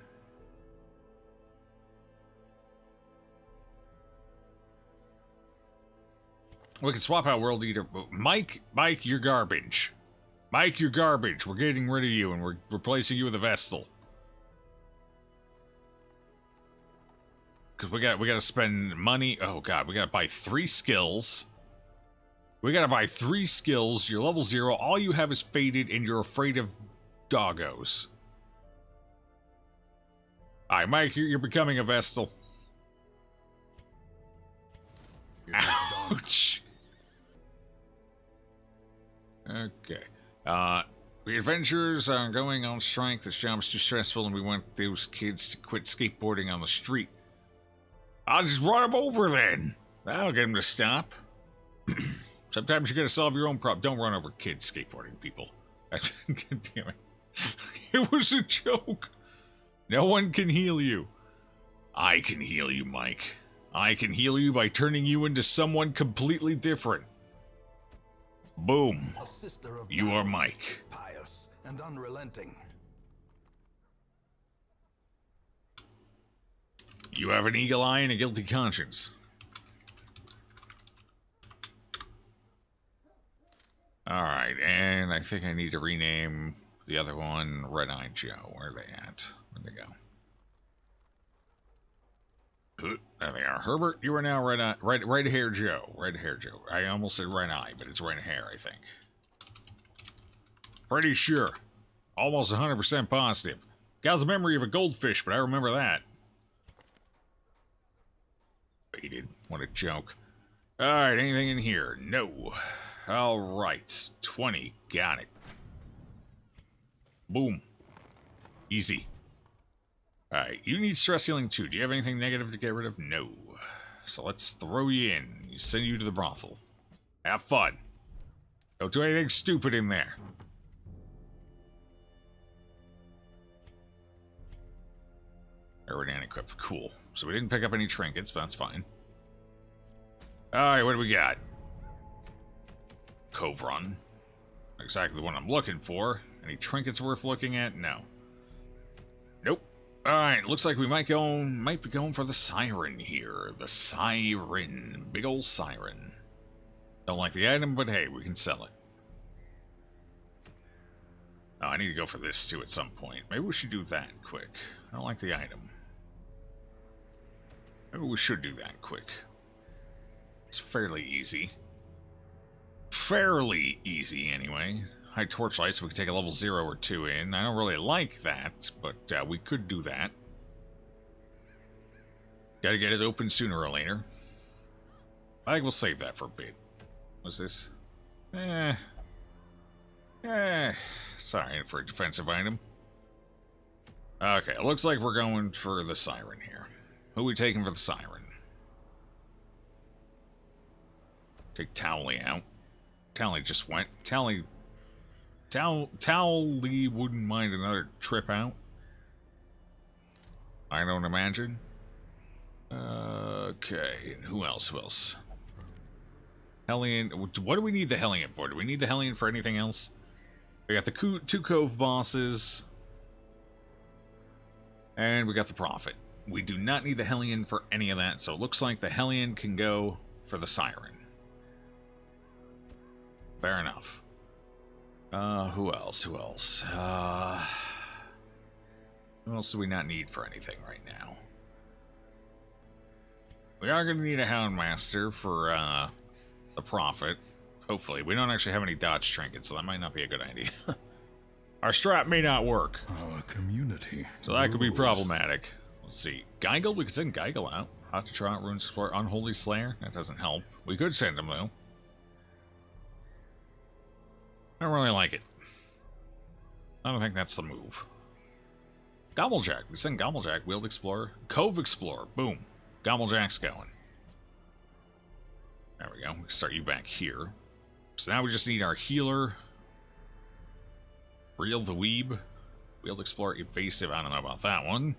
We can swap out World Eater. Mike, you're garbage. Mike, you're garbage. We're getting rid of you and we're replacing you with a Vestal. Because we got to spend money. Oh god, we got to buy 3 skills. We got to buy 3 skills. You're level 0. All you have is faded, and you're afraid of doggos. All right, Mike, you're becoming a Vestal. Ouch. Okay. The adventurers are going on strike. This job's too stressful, and we want those kids to quit skateboarding on the street. I'll just run them over then. That'll get them to stop. Sometimes you gotta solve your own problem. Don't run over kids skateboarding, people. God damn it. It was a joke. No one can heal you. I can heal you, Mike. I can heal you by turning you into someone completely different. Boom. You are Mike. Pious and unrelenting. You have an eagle eye and a guilty conscience. Alright, and I think I need to rename the other one Red-Eyed Joe. Where are they at? Where'd they go? There they are. Herbert, you are now red-haired Joe. Red-haired Joe. I almost said red eye, but it's red hair, I think. Pretty sure. Almost 100% positive. Got the memory of a goldfish, but I remember that. Baited. What a joke. Alright, anything in here? No. Alright. 20. Got it. Boom. Easy. Alright, you need stress healing too. Do you have anything negative to get rid of? No. So let's throw you in. Send you to the brothel. Have fun. Don't do anything stupid in there. Already unequipped. Cool. So we didn't pick up any trinkets, but that's fine. Alright, what do we got? Cove run. Exactly the one I'm looking for. Any trinkets worth looking at? No. Nope. Alright, looks like we might be going for the siren here. The siren. Big ol' siren. Don't like the item, but hey, we can sell it. Oh, I need to go for this too at some point. Maybe we should do that quick. I don't like the item. Maybe we should do that quick. It's fairly easy. Fairly easy, anyway. High torchlight, so we can take a level 0 or 2 in. I don't really like that, but we could do that. Gotta get it open sooner or later. I think we'll save that for a bit. What's this? Sorry for a defensive item. Okay, it looks like we're going for the siren here. Who are we taking for the siren? Take Towley out. Towley just went. Towley wouldn't mind another trip out. I don't imagine. Okay, and who else? Who else? Hellion. What do we need the Hellion for? Do we need the Hellion for anything else? We got the 2 Cove bosses. And we got the Prophet. We do not need the Hellion for any of that, so it looks like the Hellion can go for the Siren. Fair enough. Who else? Who else? Who else do we not need for anything right now? We are going to need a Houndmaster for, the Prophet. Hopefully. We don't actually have any dodge trinkets, so that might not be a good idea. Our strap may not work. Our community. So that could be problematic. Let's see. Geigel? We could send Geigel out. Hot to try out Runes Explorer. Unholy Slayer? That doesn't help. We could send him, though. I don't really like it. I don't think that's the move. Gobblejack. We send Gobblejack. Wield Explorer. Cove Explorer. Boom. Gobblejack's going. There we go. We can start you back here. So now we just need our healer. Reel the Weeb. Wield Explorer. Evasive. I don't know about that one.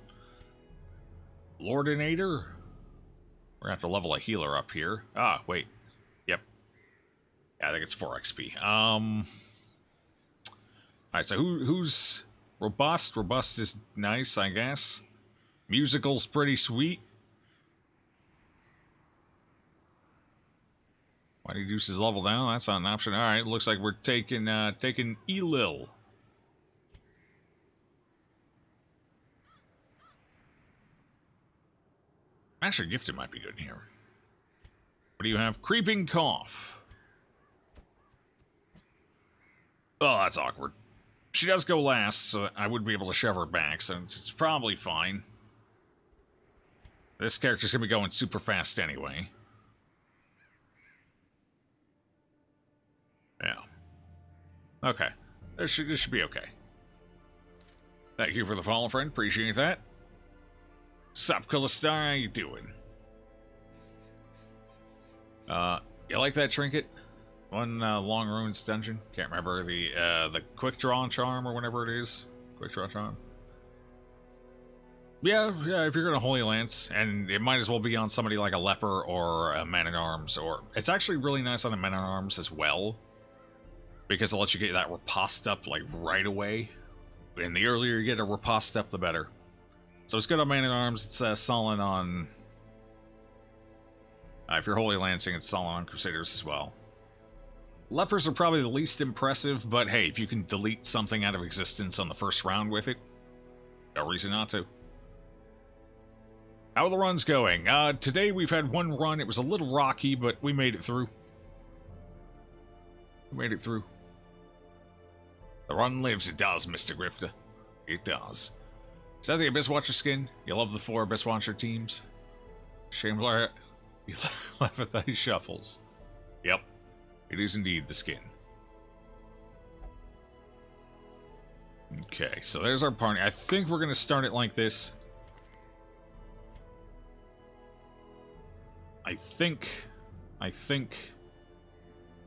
Lordinator. We're going to have to level a healer up here. Ah, wait. Yep. Yeah, I think it's 4 XP. Alright, so who's robust? Robust is nice, I guess. Musical's pretty sweet. Why do you reduce his level down? That's not an option. Alright, looks like we're taking Elil. Master Gifted might be good here. What do you have? Creeping Cough. Oh, that's awkward. She does go last, so I would be able to shove her back, so it's probably fine. This character's gonna be going super fast anyway. Yeah. Okay. This should be okay. Thank you for the follow, friend. Appreciate that. Sup, Kulistar? How you doing? You like that trinket? One Long Ruins dungeon. Can't remember the quick draw charm or whatever it is. Quick draw charm. Yeah. If you're gonna Holy Lance, and it might as well be on somebody like a leper or a man at arms, or it's actually really nice on a man at arms as well, because it lets you get that riposte up like right away. And the earlier you get a riposte up, the better. So it's good on man at arms. It's solid on. If you're Holy Lancing, it's solid on Crusaders as well. Lepers are probably the least impressive, but hey, if you can delete something out of existence on the first round with it, no reason not to. How are the runs going? Today we've had one run. It was a little rocky, but we made it through. We made it through. The run lives. It does, Mr. Grifter. It does. Is that the Abyss Watcher skin? You love the 4 Abyss Watcher teams? Shambler, you laugh at these shuffles. Yep. It is indeed the skin. Okay, so there's our party. I think we're going to start it like this. I think...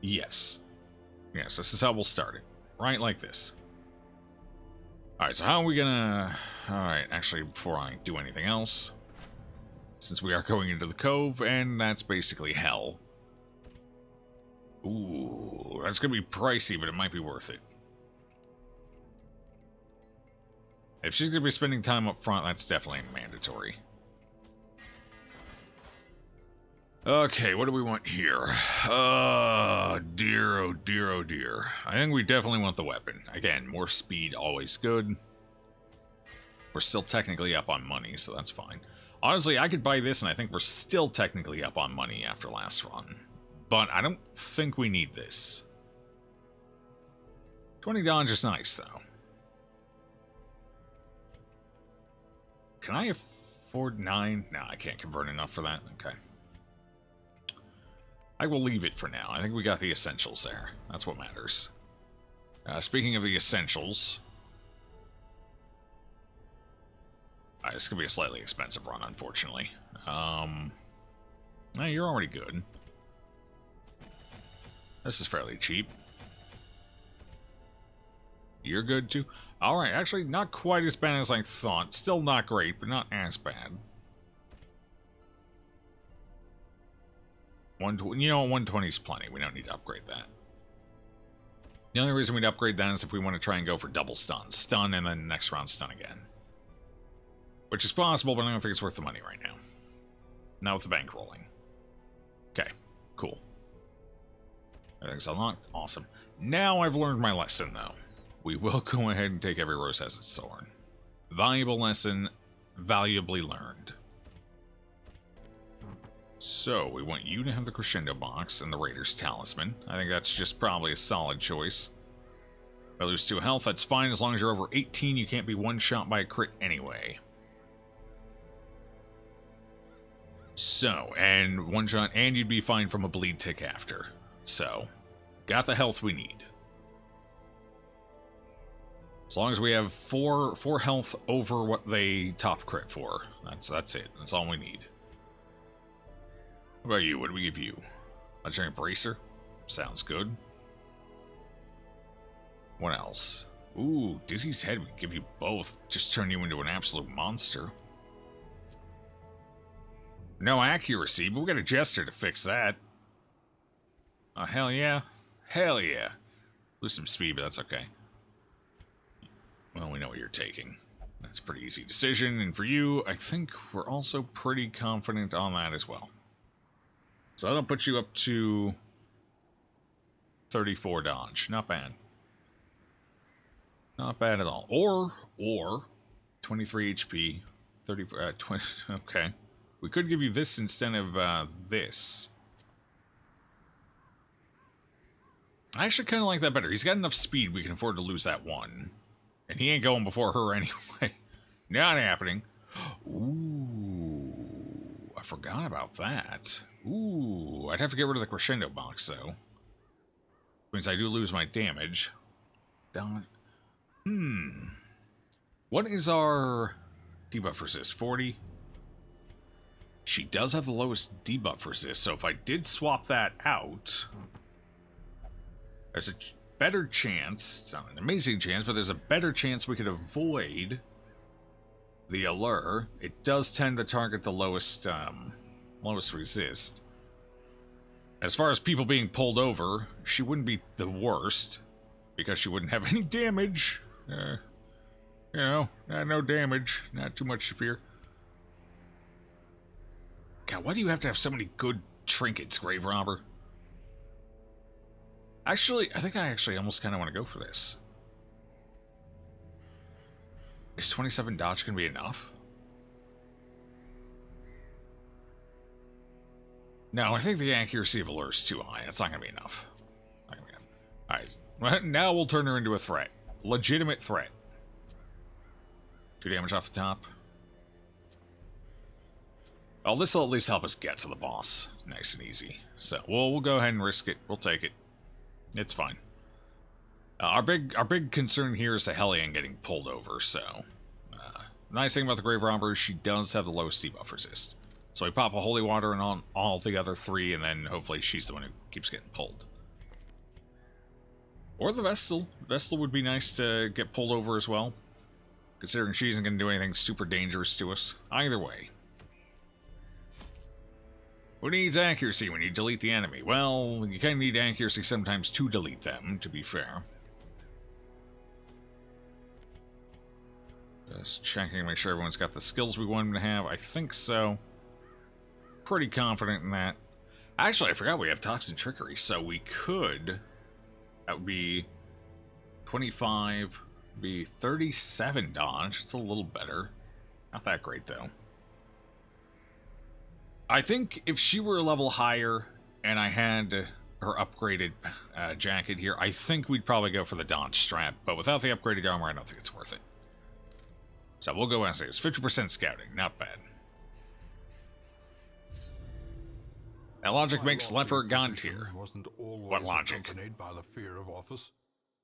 Yes. Yes, this is how we'll start it. Right like this. Alright, so how are we gonna... Alright, actually, before I do anything else, since we are going into the cove, and that's basically hell. Ooh, that's gonna be pricey, but it might be worth it. If she's gonna be spending time up front, that's definitely mandatory. Okay, what do we want here? Oh dear, oh dear, oh dear. I think we definitely want the weapon. Again, more speed, always good. We're still technically up on money, so that's fine. Honestly, I could buy this, and I think we're still technically up on money after last run. But I don't think we need this. $20 is nice, though. Can I afford 9? No, I can't convert enough for that. Okay. I will leave it for now. I think we got the essentials there. That's what matters. Speaking of the essentials... Alright, it's going to be a slightly expensive run, unfortunately. No, you're already good. This is fairly cheap. You're good, too? Alright, actually, not quite as bad as I thought. Still not great, but not as bad. You know, 120 is plenty. We don't need to upgrade that. The only reason we'd upgrade that is if we want to try and go for double stun. Stun, and then next round stun again. Which is possible, but I don't think it's worth the money right now. Not with the bank rolling. Okay, cool. Everything's unlocked. Awesome. Now I've learned my lesson, though. We will go ahead and take every rose as its thorn. Valuable lesson, valuably learned. So, we want you to have the Crescendo Box and the Raider's Talisman. I think that's just probably a solid choice. If I lose 2 health, that's fine. As long as you're over 18, you can't be one-shot by a crit anyway. So, and one-shot, and you'd be fine from a bleed tick after. So, got the health we need. As long as we have 4 health over what they top crit for. That's it. That's all we need. What about you? What do we give you? Legendary Bracer? Sounds good. What else? Ooh, Dizzy's Head. We give you both. Just turn you into an absolute monster. No accuracy, but we got a Jester to fix that. Oh, hell yeah. Hell yeah. Lose some speed, but that's okay. Well, we know what you're taking. That's a pretty easy decision. And for you, I think we're also pretty confident on that as well. So that'll put you up to 34 dodge. Not bad. Not bad at all. Or 23 HP, 20. Okay. We could give you this instead of this. I actually kind of like that better. He's got enough speed we can afford to lose that one. And he ain't going before her anyway. Not happening. Ooh, I forgot about that. Ooh, I'd have to get rid of the Crescendo Box, though. Means I do lose my damage. What is our debuff resist? 40? She does have the lowest debuff resist, so if I did swap that out, there's a better chance, it's not an amazing chance, but there's a better chance we could avoid the allure. It does tend to target the lowest resist. As far as people being pulled over, she wouldn't be the worst, because she wouldn't have any damage. You know, no damage, not too much to fear. God, why do you have to have so many good trinkets, Grave Robber? Actually, I think I actually almost kind of want to go for this. Is 27 dodge going to be enough? No, I think the accuracy of Allure is too high. It's not going to be enough. Not gonna be enough. Alright, well, now we'll turn her into a threat. Legitimate threat. 2 damage off the top. Well, this will at least help us get to the boss. Nice and easy. So, we'll go ahead and risk it. We'll take it. It's fine. Our big concern here is the Hellion getting pulled over, so... nice thing about the Grave Robber is she does have the lowest debuff resist. So we pop a Holy Water and on all the other 3, and then hopefully she's the one who keeps getting pulled. Or the Vestal. Vestal would be nice to get pulled over as well. considering she isn't going to do anything super dangerous to us. Either way. Who needs accuracy when you delete the enemy? Well, you kind of need accuracy sometimes to delete them, to be fair. Just checking to make sure everyone's got the skills we want them to have. I think so. Pretty confident in that. Actually, I forgot we have Toxin Trickery, so we could... That would be 25, be 37 dodge. It's a little better. Not that great, though. I think if she were a level higher and I had her upgraded jacket here, I think we'd probably go for the dodge strap. But without the upgraded armor, I don't think it's worth it. So we'll go as is. 50% scouting. Not bad. That logic makes Leper God tier. What logic? By the fear of office.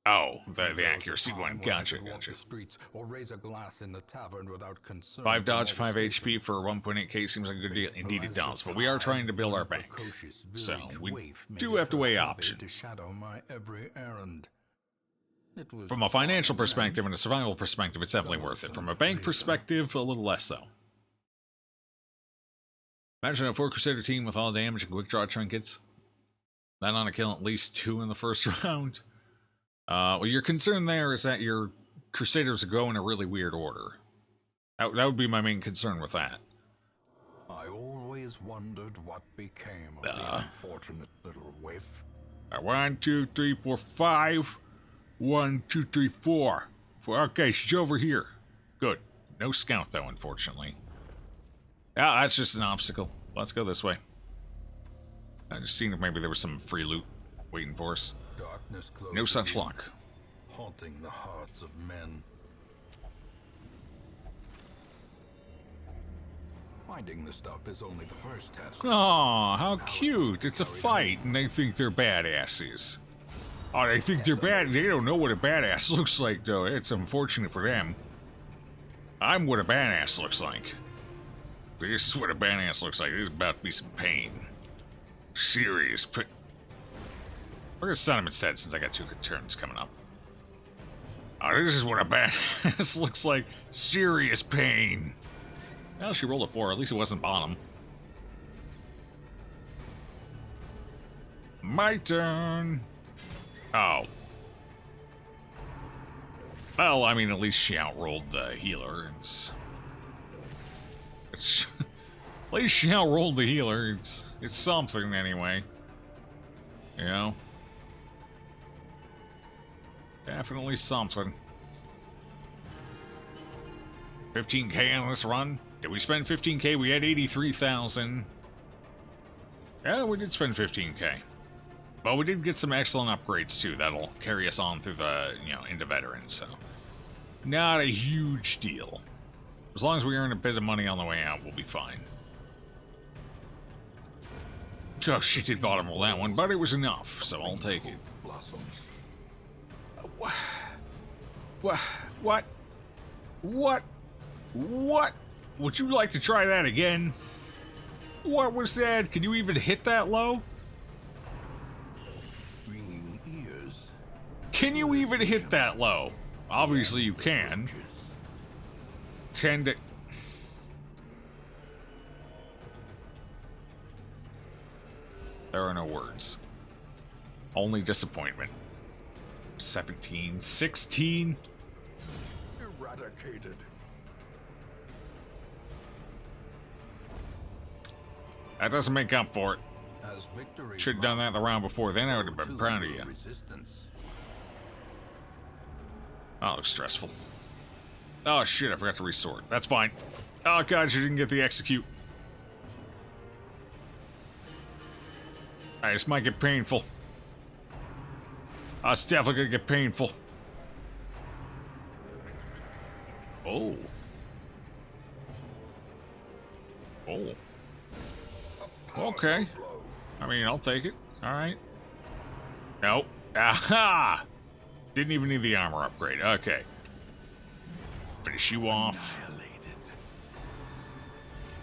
Oh, the accuracy one. Gotcha. Or raise a glass in the tavern without concern. 5 dodge, 5 HP for 1.8k seems like a good deal. Indeed it does, but we are trying to build our bank. So we do have to weigh options. From a financial perspective and a survival perspective, it's definitely worth it. From a bank perspective, a little less so. Imagine a 4 Crusader team with all damage and quick draw trinkets. That on a kill at least 2 in the first round. Well, your concern there is that your Crusaders go in a really weird order. That would be my main concern with that. I always wondered what became of the unfortunate little waif. 1, 2, 3, 4, 5. 1, 2, 3, 4. Okay, she's over here. Good. No scout, though, unfortunately. Yeah, that's just an obstacle. Let's go this way. I just seen if maybe there was some free loot waiting for us. No such luck. Haunting the hearts of men. Finding the stuff is only the first test. Aw, how cute. It's a fight, and they think they're badasses. Oh, they think they're bad. They don't know what a badass looks like, though. It's unfortunate for them. I'm what a badass looks like. This is what a badass looks like. There's about to be some pain. Serious put. We're gonna stun him instead since I got 2 good turns coming up. Oh, this is what a badass looks like. Serious pain. Well, she rolled a 4. At least it wasn't bottom. My turn. Oh. Well, I mean, at least she outrolled the healer. It's at least she outrolled the healer. It's something anyway. You know? Definitely something. 15k on this run. Did we spend 15k? We had 83,000. Yeah, we did spend 15k. But we did get some excellent upgrades too. That'll carry us on through the, into veterans, so. Not a huge deal. As long as we earn a bit of money on the way out, we'll be fine. Oh, she did bottom roll that one, but it was enough, so I'll take it. What? Would you like to try that again? What was that? Can you even hit that low? Can you even hit that low? Obviously you can. There are no words. Only disappointment. 17, 16. Eradicated. That doesn't make up for it. Should have done that the round before, then I would have been proud of you. Oh, it looks stressful. Oh shit, I forgot to resort. That's fine. Oh god, you didn't get the execute. Alright, this might get painful. Oh, it's definitely gonna get painful. Oh. Oh. Okay. I mean, I'll take it. Alright. Nope. Aha! Didn't even need the armor upgrade. Okay. Finish you off.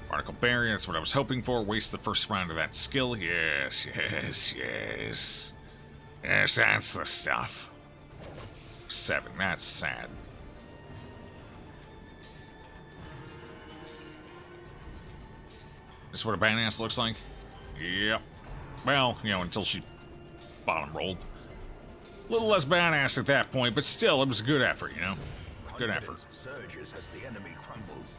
Particle barrier, that's what I was hoping for. Waste the first round of that skill. Yes, yes, yes. Yes, that's the stuff. 7, that's sad. This is what a badass looks like? Yep. Well, you know, until she bottom rolled. A little less badass at that point, but still, it was a good effort, you know? Good effort. Surges as the enemy crumbles.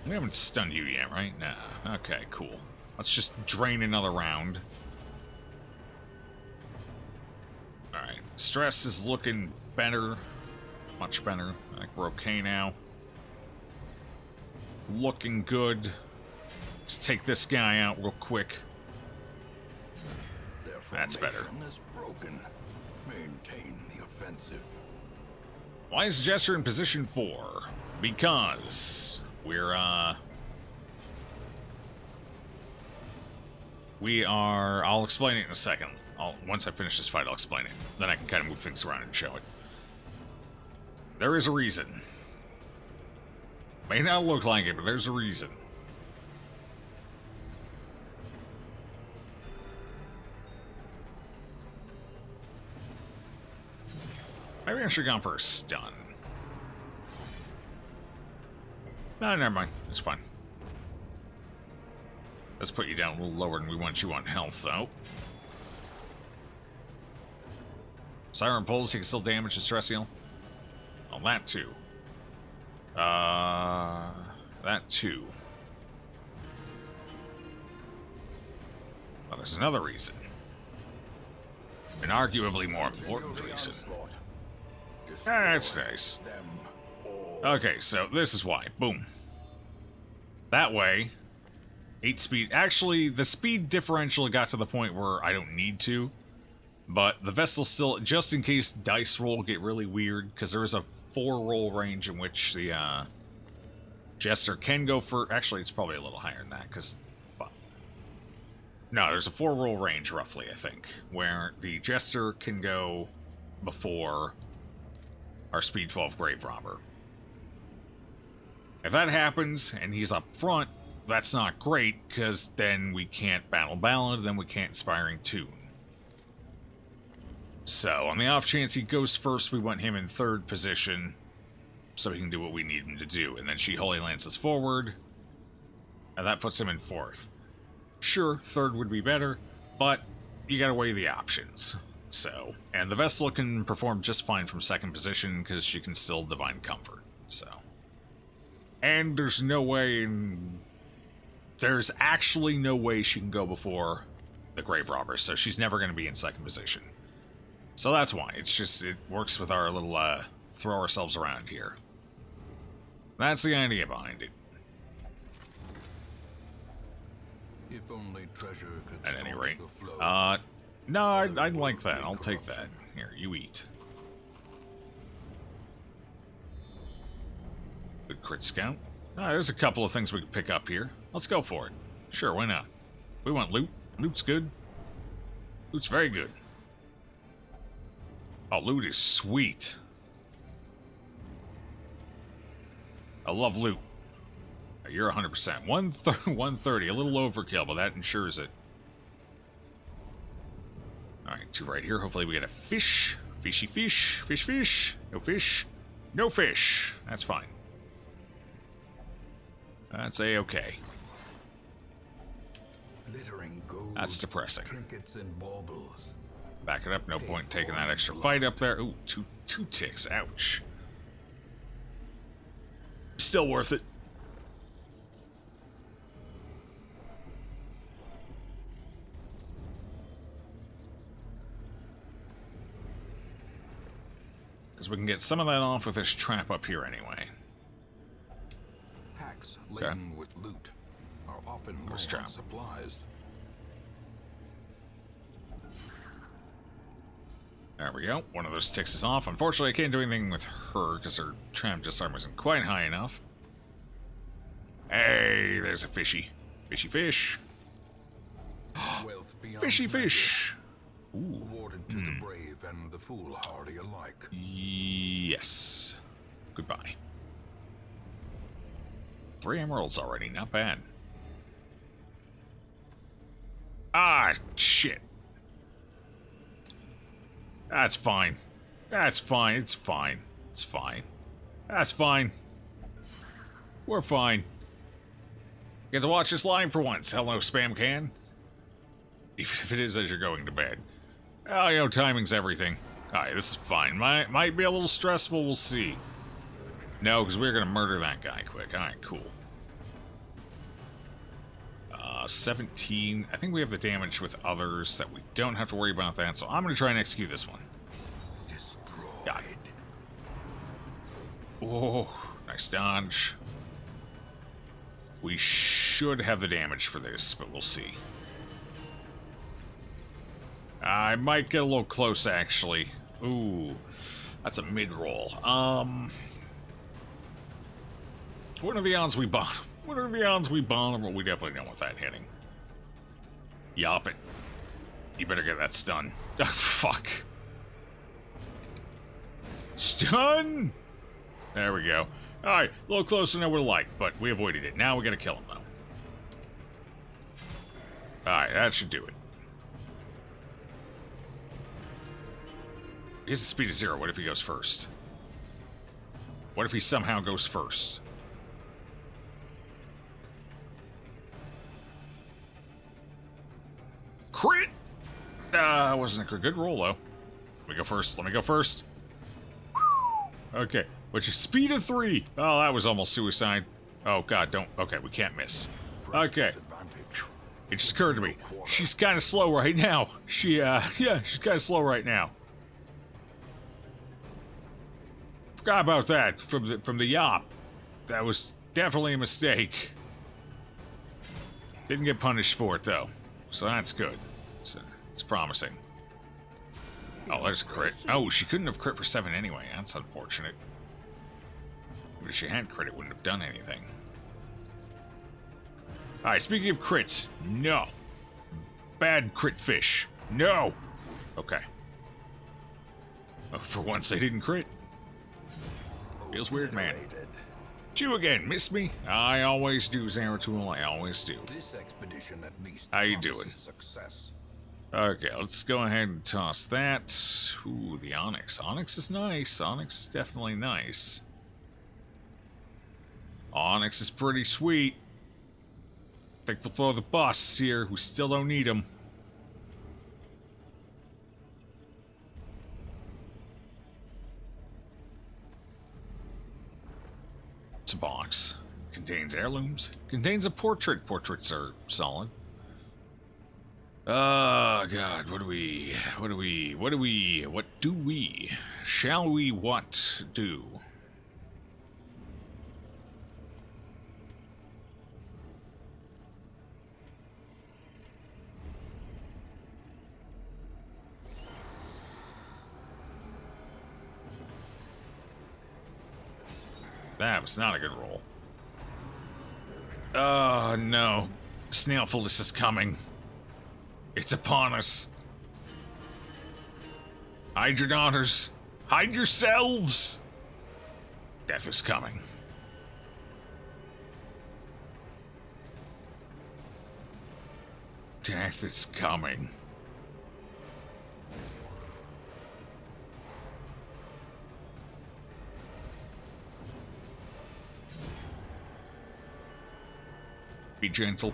We haven't stunned you yet, right? Nah. Okay, cool. Let's just drain another round. Alright. Stress is looking better. Much better. I think we're okay now. Looking good. Let's take this guy out real quick. That's better. Is broken. Maintain the offensive. Why is Jester in position 4? Because we are. I'll explain it in a second. Once I finish this fight, I'll explain it. Then I can kind of move things around and show it. There is a reason. May not look like it, but there's a reason. Maybe I should have gone for a stun. No, never mind. It's fine. Let's put you down a little lower than we want you on health, though. Siren pulls, he can still damage the stress heal. Oh, that too. That too. Well, there's another reason. An arguably more important reason. That's nice. Okay, so this is why. Boom. That way, 8 speed. Actually, the speed differential got to the point where I don't need to. But the Vestal still, just in case dice roll get really weird, because there is a 4 roll range in which the Jester can go for. Actually, it's probably a little higher than that, because. No, there's a 4 roll range, roughly, I think, where the Jester can go before our Speed 12 Grave Robber. If that happens, and he's up front, that's not great, because then we can't Battle Ballad, then we can't Inspiring Tune. So, on the off chance he goes first, we want him in 3rd position, so he can do what we need him to do. And then she Holy Lances forward, and that puts him in 4th. Sure, 3rd would be better, but you gotta weigh the options. So, and the Vestal can perform just fine from 2nd position, because she can still Divine Comfort, so. And there's no way there's actually no way she can go before the Grave Robber, so she's never going to be in 2nd position. So that's why. It's just, it works with our little, throw ourselves around here. That's the idea behind it. If only treasure could At any stop rate. the flow. No, I'd like that. I'll take that. Here, you eat. Good crit scout. There's a couple of things we can pick up here. Let's go for it. Sure, why not? We want loot. Loot's good. Loot's very good. Oh, loot is sweet. I love loot. You're 100%. 130, a little overkill, but that ensures it. Alright, 2 right here. Hopefully we get a fish. Fishy fish. Fish, fish. No fish. No fish. That's fine. That's a-okay. Glittering gold, That's depressing. trinkets and baubles. Back it up. No point in taking that extra fight up there. Ooh, two ticks. Ouch. Still worth it. Because we can get some of that off with this trap up here anyway. Packs laden with loot are often low Where's on trap? supplies. There we go. One of those ticks is off. Unfortunately, I can't do anything with her because her tram disarm isn't quite high enough. Hey, there's a fishy. Fishy fish. Wealth beyond Fishy measure, fish. Ooh. awarded to the brave and the foolhardy alike. Yes. Goodbye. 3 emeralds already. Not bad. Ah, shit. That's fine. That's fine. It's fine. It's fine. That's fine. We're fine. Get to watch this live for once. Hello, Spam Can. Even if it is as you're going to bed. Oh, you know, timing's everything. Alright, this is fine. Might be a little stressful, we'll see. No, because we're going to murder that guy quick. Alright, cool. 17. I think we have the damage with others that we don't have to worry about that, so I'm going to try and execute this one. Destroyed. Got it. Oh, nice dodge. We should have the damage for this, but we'll see. I might get a little close, actually. Ooh, that's a mid-roll. What are the odds we bottom? What are the odds we bottom? Well, we definitely don't want that hitting. Yop it. You better get that stun. Oh, fuck. Stun! There we go. Alright, a little closer than I would have liked, but we avoided it. Now we gotta kill him, though. Alright, that should do it. He has a speed of 0. What if he goes first? What if he somehow goes first? Crit! Wasn't a good roll, though. Let me go first. Let me go first. Okay. Which is speed of 3. Oh, that was almost suicide. Oh, God, don't. Okay, we can't miss. Okay. It just occurred to me. She's kind of slow right now. Yeah, she's kind of slow right now. Forgot about that from the yop. That was definitely a mistake. Didn't get punished for it, though. So that's good. It's promising. Oh, there's a crit. Oh, she couldn't have crit for 7 anyway. That's unfortunate. But if she had crit, it wouldn't have done anything. Alright, speaking of crits, no. Bad crit fish. No! Okay. Oh, for once they didn't crit. Feels weird, man. You again, miss me? I always do, Zeratul, I always do. This expedition at least How you doing? Success. Okay, let's go ahead and toss that. Ooh, the Onyx. Onyx is nice. Onyx is definitely nice. Onyx is pretty sweet. Think we'll throw the busts here. We still don't need them. It's a box. Contains heirlooms. Contains a portrait. Portraits are solid. Oh, God. What do we... Shall we what do? That was not a good roll. Oh, no. Snailfulness is coming. It's upon us. Hide your daughters. Hide yourselves. Death is coming. Death is coming. Be gentle.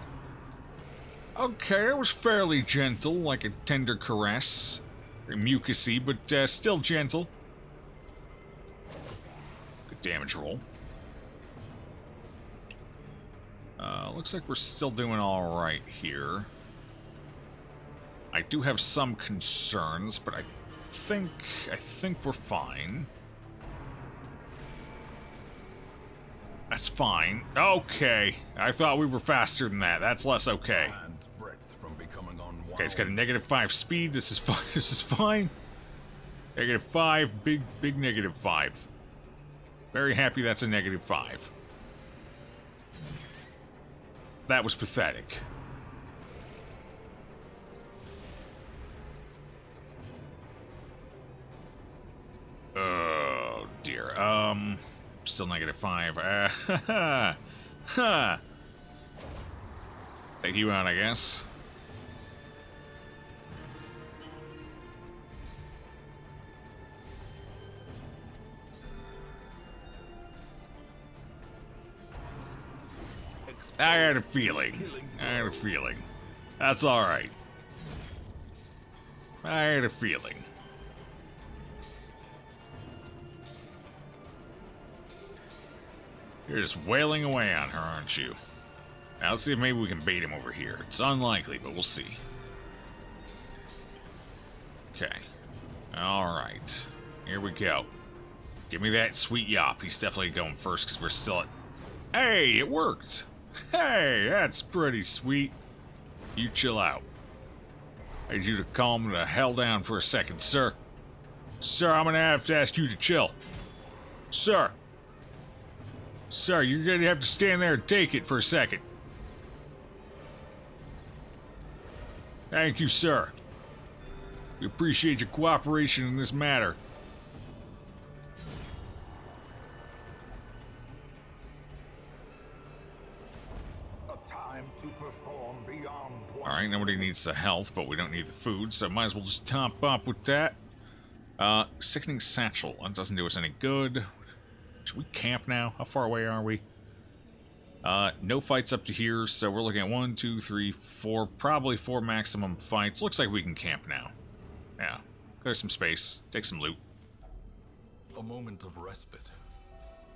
Okay, it was fairly gentle, like a tender caress. Mucusy, but still gentle. Good damage roll. Looks like we're still doing alright here. I do have some concerns, but I think we're fine. That's fine. Okay. I thought we were faster than that. That's less okay. Okay, it's got a -5 speed. This is fine. This is fine. -5. Big -5. Very happy that's a -5. That was pathetic. Oh, dear. Still -5. Take you out, I guess. I had a feeling. That's alright. I had a feeling. You're just wailing away on her, aren't you? Now let's see if maybe we can bait him over here. It's unlikely, but we'll see. Okay. Alright. Here we go. Give me that sweet yop. He's definitely going first because we're still at... Hey, it worked! Hey, that's pretty sweet. You chill out. I need you to calm the hell down for a second, sir. Sir, I'm gonna have to ask you to chill. Sir. Sir, you're gonna have to stand there and take it for a second. Thank you, sir. We appreciate your cooperation in this matter. Alright, nobody needs the health, but we don't need the food, so might as well just top up with that. Sickening satchel. That doesn't do us any good. Should we camp now? How far away are we? No fights up to here, so we're looking at 1, 2, 3, 4, probably 4 maximum fights. Looks like we can camp now. Yeah. Clear some space. Take some loot. A moment of respite.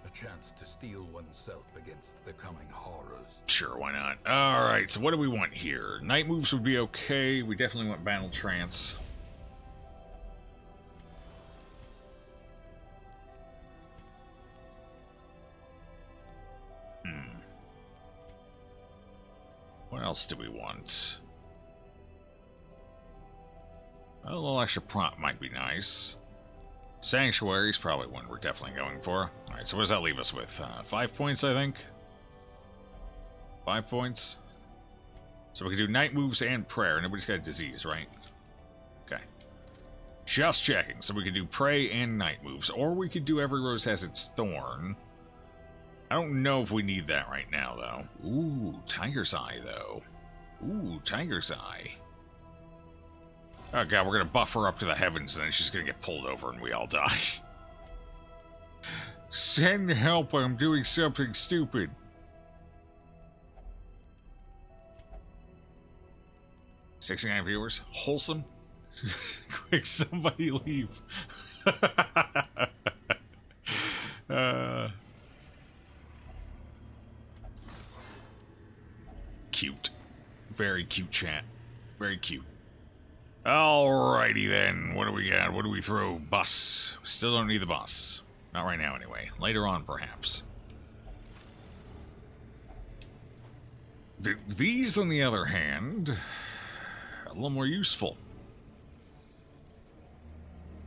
A chance to steel oneself against the coming horrors. Sure, why not? Alright, so what do we want here? Night moves would be okay. We definitely want battle trance. What else do we want? A little extra prompt might be nice. Sanctuary is probably one we're definitely going for. Alright, so what does that leave us with? 5 points, I think? 5 points? So we can do night moves and prayer. Nobody's got a disease, right? Okay. Just checking. So we could do pray and night moves. Or we could do every rose has its thorn. I don't know if we need that right now, though. Ooh, Tiger's Eye, though. Ooh, Tiger's Eye. Oh god, we're gonna buff her up to the heavens and then she's gonna get pulled over and we all die. Send help, I'm doing something stupid. $69 viewers? Wholesome? Quick, somebody leave. Cute. Very cute chat. Very cute. Alrighty then. What do we got? What do we throw? Bus. Still don't need the bus. Not right now anyway. Later on perhaps. These on the other hand, a little more useful.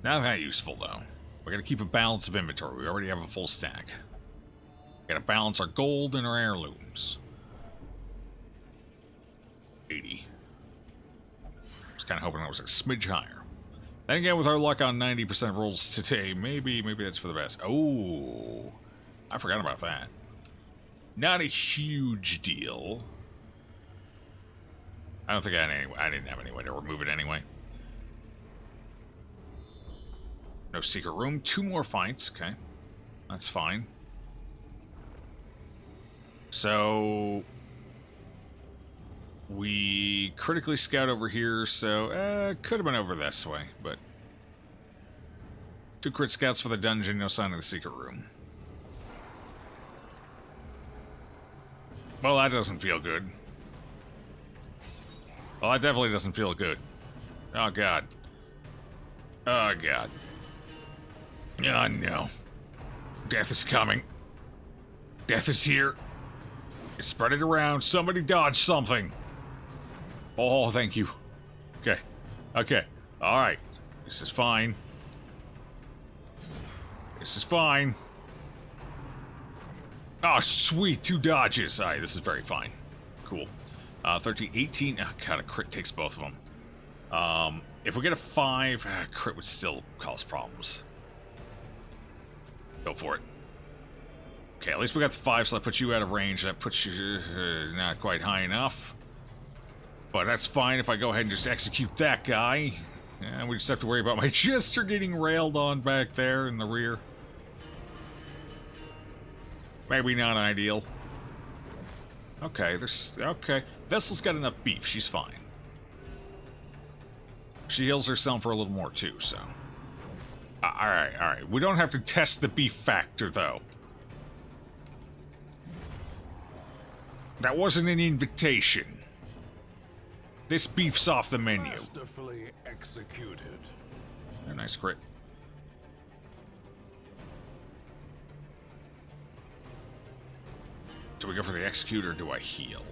Not that useful though. We're gonna keep a balance of inventory. We already have a full stack. Gotta balance our gold and our heirlooms. 80. Just kind of hoping I was a smidge higher. Then again, with our luck on 90% rolls today, maybe that's for the best. Oh, I forgot about that. Not a huge deal. I don't think I didn't have any way to remove it anyway. No secret room. 2 more fights. Okay, that's fine. So we critically scout over here, so could have been over this way, but 2 crit scouts for the dungeon, no sign of the secret room. Well, that doesn't feel good. Well, that definitely doesn't feel good. Oh, God. Oh, God. Oh, no. Death is coming. Death is here. Spread it around. Somebody dodge something. Oh, thank you. Okay. Okay. Alright. This is fine. This is fine. Oh, sweet. 2 dodges. Alright, this is very fine. Cool. 13, 18. Oh, God, a crit takes both of them. If we get a 5, crit would still cause problems. Go for it. Okay, at least we got the 5, so that puts you out of range. That puts you not quite high enough. But that's fine if I go ahead and just execute that guy. And we just have to worry about my jester getting railed on back there in the rear. Maybe not ideal. Okay, there's... Okay. Vessel's got enough beef. She's fine. She heals herself for a little more, too, so... alright, alright. We don't have to test the beef factor, though. That wasn't an invitation. This beef's off the menu. Masterfully executed. A nice crit. Do we go for the execute or do I heal?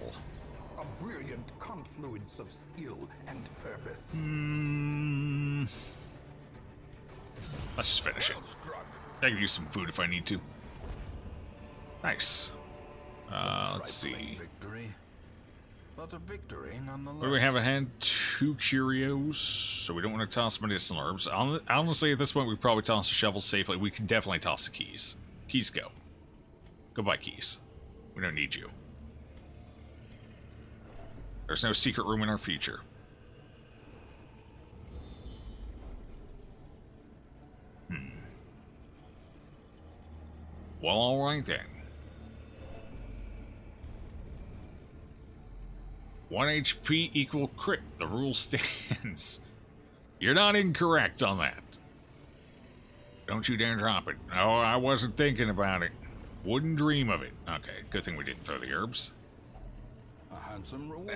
A brilliant confluence of skill and purpose. Let's just finish it. Well struck. I can use some food if I need to. Nice. Let's see. Victory, but a victory nonetheless. What do we have ahead? 2 curios, so we don't want to toss medicinal herbs. Honestly, at this point, we probably toss the shovels safely. We can definitely toss the keys. Keys go. Goodbye, keys. We don't need you. There's no secret room in our future. Well, alright then. 1 HP equal crit. The rule stands. You're not incorrect on that. Don't you dare drop it. No, I wasn't thinking about it. Wouldn't dream of it. Okay, good thing we didn't throw the herbs. A handsome reward.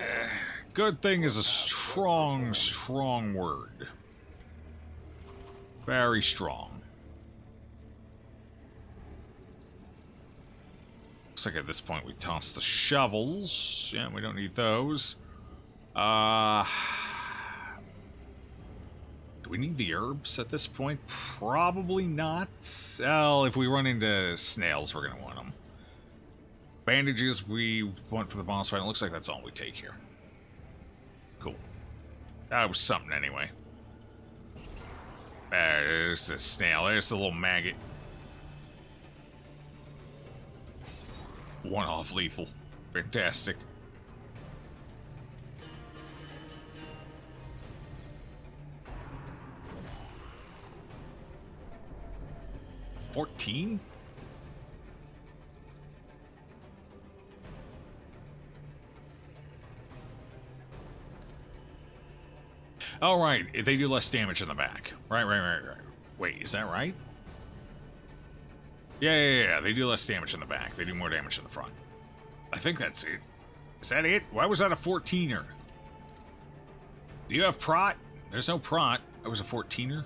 Good thing is a strong, strong word. Very strong. Looks like at this point we toss the shovels. Yeah, we don't need those. Do we need the herbs at this point? Probably not. Well, if we run into snails, we're gonna want them. Bandages we want for the boss fight. It looks like that's all we take here. Cool. That was something anyway. There's the snail. There's the little maggot. One off lethal. Fantastic. $14? Oh, right. They do less damage in the back. Right. Wait, is that right? Yeah. They do less damage in the back. They do more damage in the front. I think that's it. Is that it? Why was that a 14er? Do you have prot? There's no prot. That was a 14er.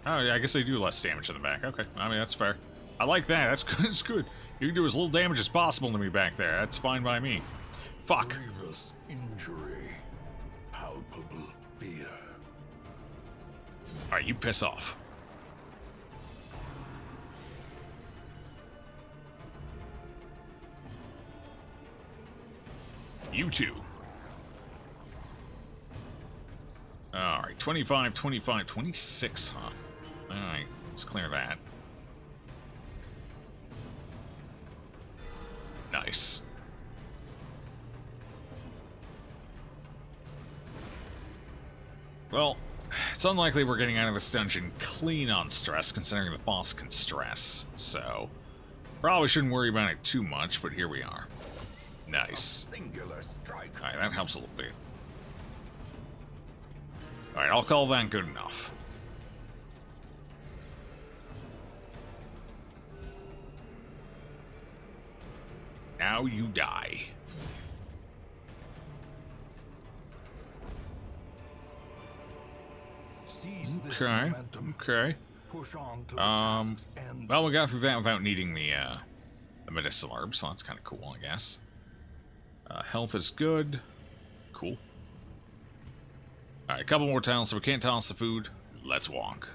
Oh, yeah, I guess they do less damage in the back. Okay, I mean, that's fair. I like that. That's good. That's good. You can do as little damage as possible to me back there. That's fine by me. Fuck. Grievous injury. Palpable fear. Alright, you piss off. You too. Alright, 25, 25, 26, huh? Alright, let's clear that. Nice. Well, it's unlikely we're getting out of this dungeon clean on stress, considering the boss can stress. So, probably shouldn't worry about it too much, but here we are. Nice. Singular strike. Alright, that helps a little bit. Alright, I'll call that good enough. Now you die. Seize this Okay, momentum. okay. Push on to the task's end. Well, we got through that without needing the medicinal herbs, so that's kind of cool, I guess. Health is good. Cool. Alright, a couple more tiles, so we can't toss the food. Let's walk.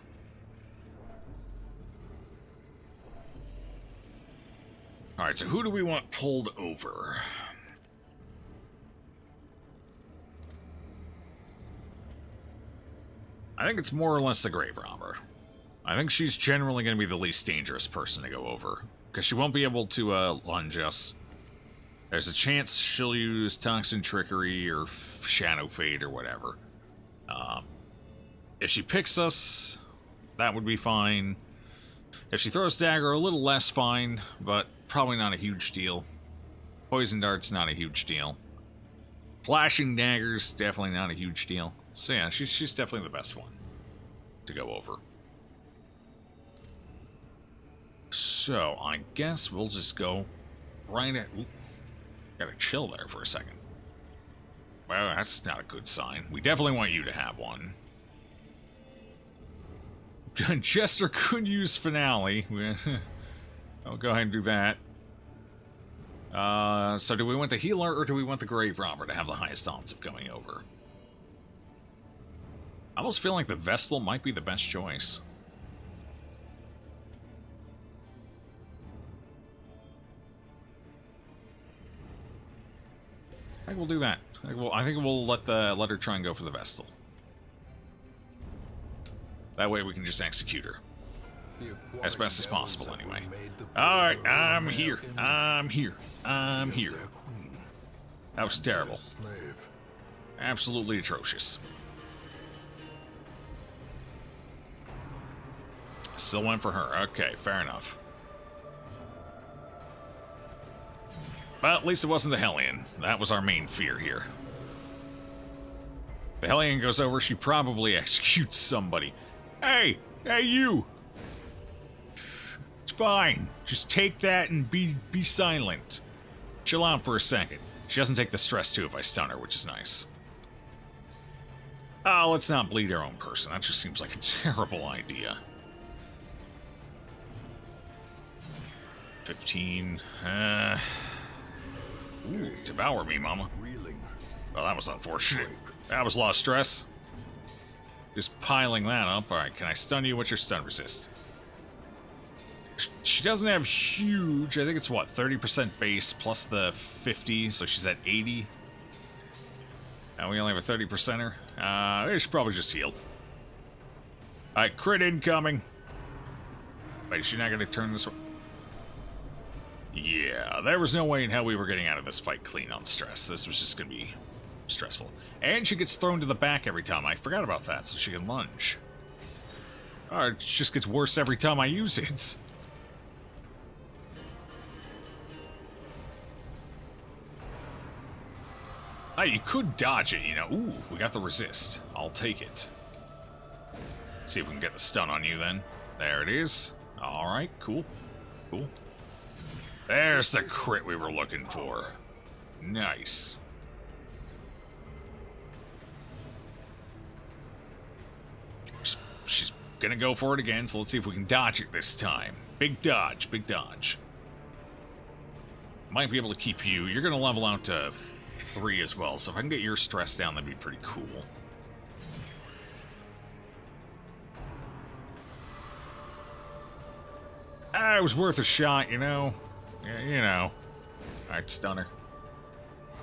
Alright, so who do we want pulled over? I think it's more or less the grave robber. I think she's generally going to be the least dangerous person to go over, because she won't be able to lunge us. There's a chance she'll use Toxin Trickery or Shadow Fade or whatever. If she picks us, that would be fine. If she throws Dagger, a little less fine, but probably not a huge deal. Poison darts, not a huge deal. Flashing daggers, definitely not a huge deal. So yeah, she's definitely the best one to go over. So, I guess we'll just go right at... Ooh, gotta chill there for a second. Well, that's not a good sign. We definitely want you to have one. Jester could use Finale. I'll go ahead and do that. So do we want the Healer or do we want the Grave Robber to have the highest odds of going over? I almost feel like the Vestal might be the best choice. I think we'll do that. I think we'll let her try and go for the Vestal. That way we can just execute her. As best as possible, anyway. Alright, I'm here. I'm here. I'm here. That was terrible. Absolutely atrocious. Still went for her. Okay, fair enough. But at least it wasn't the Hellion. That was our main fear here. The Hellion goes over, she probably executes somebody. Hey! Hey, you! It's fine. Just take that and be silent. Chill out for a second. She doesn't take the stress, too, if I stun her, which is nice. Oh, let's not bleed our own person. That just seems like a terrible idea. 15. Ooh, devour me, mama. Well, that was unfortunate. That was a lot of stress. Just piling that up. Alright, can I stun you? What's your stun resist? She doesn't have huge. I think it's what, 30% base plus the 50, so she's at 80. And we only have a 30%er. She's probably just healed. Alright, crit incoming. Wait, is she not gonna turn this way? Yeah, there was no way in hell we were getting out of this fight clean on stress. This was just gonna be stressful. And she gets thrown to the back every time. I forgot about that, so she can lunge. It just gets worse every time I use it. You could dodge it, you know. Ooh, we got the resist. I'll take it. See if we can get the stun on you then. There it is. Alright, cool. Cool. There's the crit we were looking for. Nice. She's gonna go for it again, so let's see if we can dodge it this time. Big dodge, big dodge. Might be able to keep you. You're gonna level out to 3 as well, so if I can get your stress down, that'd be pretty cool. It was worth a shot, you know? Yeah, you know. Alright, stunner.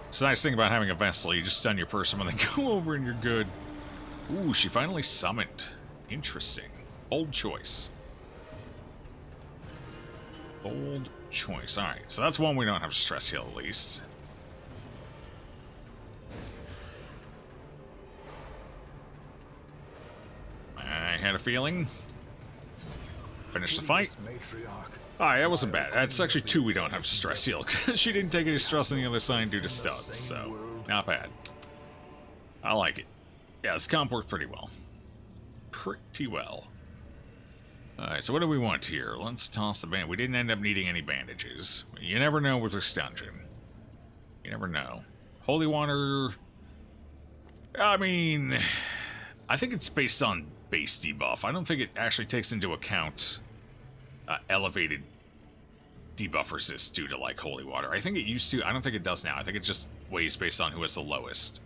It's the nice thing about having a Vestal, you just stun your person when they go over and you're good. Ooh, she finally summoned. Interesting. Bold choice. Bold choice. Alright, so that's one we don't have stress heal at least. I had a feeling. Finish the fight. Alright, that wasn't bad. That's actually 2 we don't have to stress heal. She didn't take any stress on the other side due to studs, so not bad. I like it. Yeah, this comp worked pretty well. Pretty well. Alright, so what do we want here? Let's toss the band. We didn't end up needing any bandages. You never know with this dungeon. You never know. Holy Water... I mean... I think it's based on base debuff. I don't think it actually takes into account elevated debuff resist due to, like, Holy Water. I think it used to. I don't think it does now. I think it just weighs based on who has the lowest.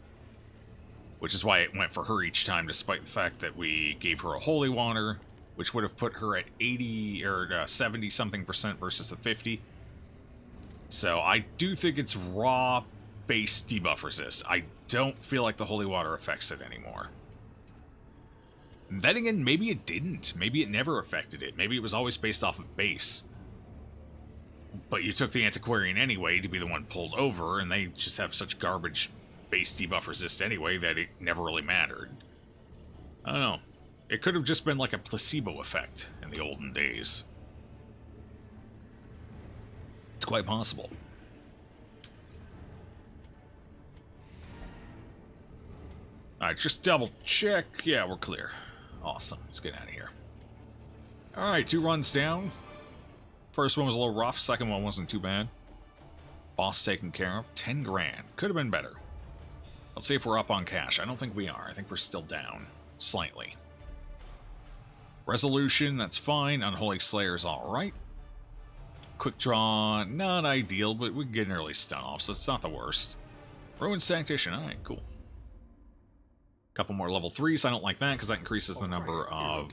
Which is why it went for her each time, despite the fact that we gave her a Holy Water, which would have put her at 80 or 70-something% versus the 50. So I do think it's raw base debuff resist. I don't feel like the Holy Water affects it anymore. Then again, maybe it didn't. Maybe it never affected it. Maybe it was always based off of base. But you took the Antiquarian anyway to be the one pulled over, and they just have such garbage base debuff resist anyway that it never really mattered. I don't know. It could have just been like a placebo effect in the olden days. It's quite possible. Alright, just double check. Yeah, we're clear. Awesome. Let's get out of here. Alright, 2 runs down. First one was a little rough. Second one wasn't too bad. Boss taken care of. 10 grand. Could have been better. Let's see if we're up on cash. I don't think we are. I think we're still down. Slightly. Resolution, that's fine. Unholy Slayer's alright. Quick draw, not ideal, but we can get an early stun off, so it's not the worst. Ruined Tactician, alright, cool. Couple more level 3s, I don't like that, because that increases the number of...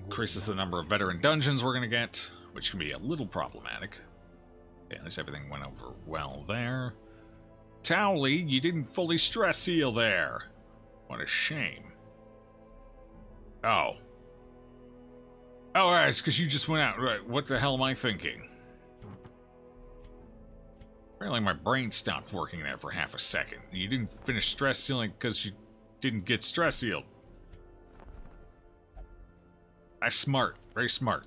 Increases the number of veteran dungeons we're going to get, which can be a little problematic. Okay, at least everything went over well there. Towley, you didn't fully stress seal there. What a shame. Oh. Oh, right, it's because you just went out. Right, what the hell am I thinking? Apparently my brain stopped working there for half a second. You didn't finish stress sealing because you didn't get stress sealed. That's smart. Very smart.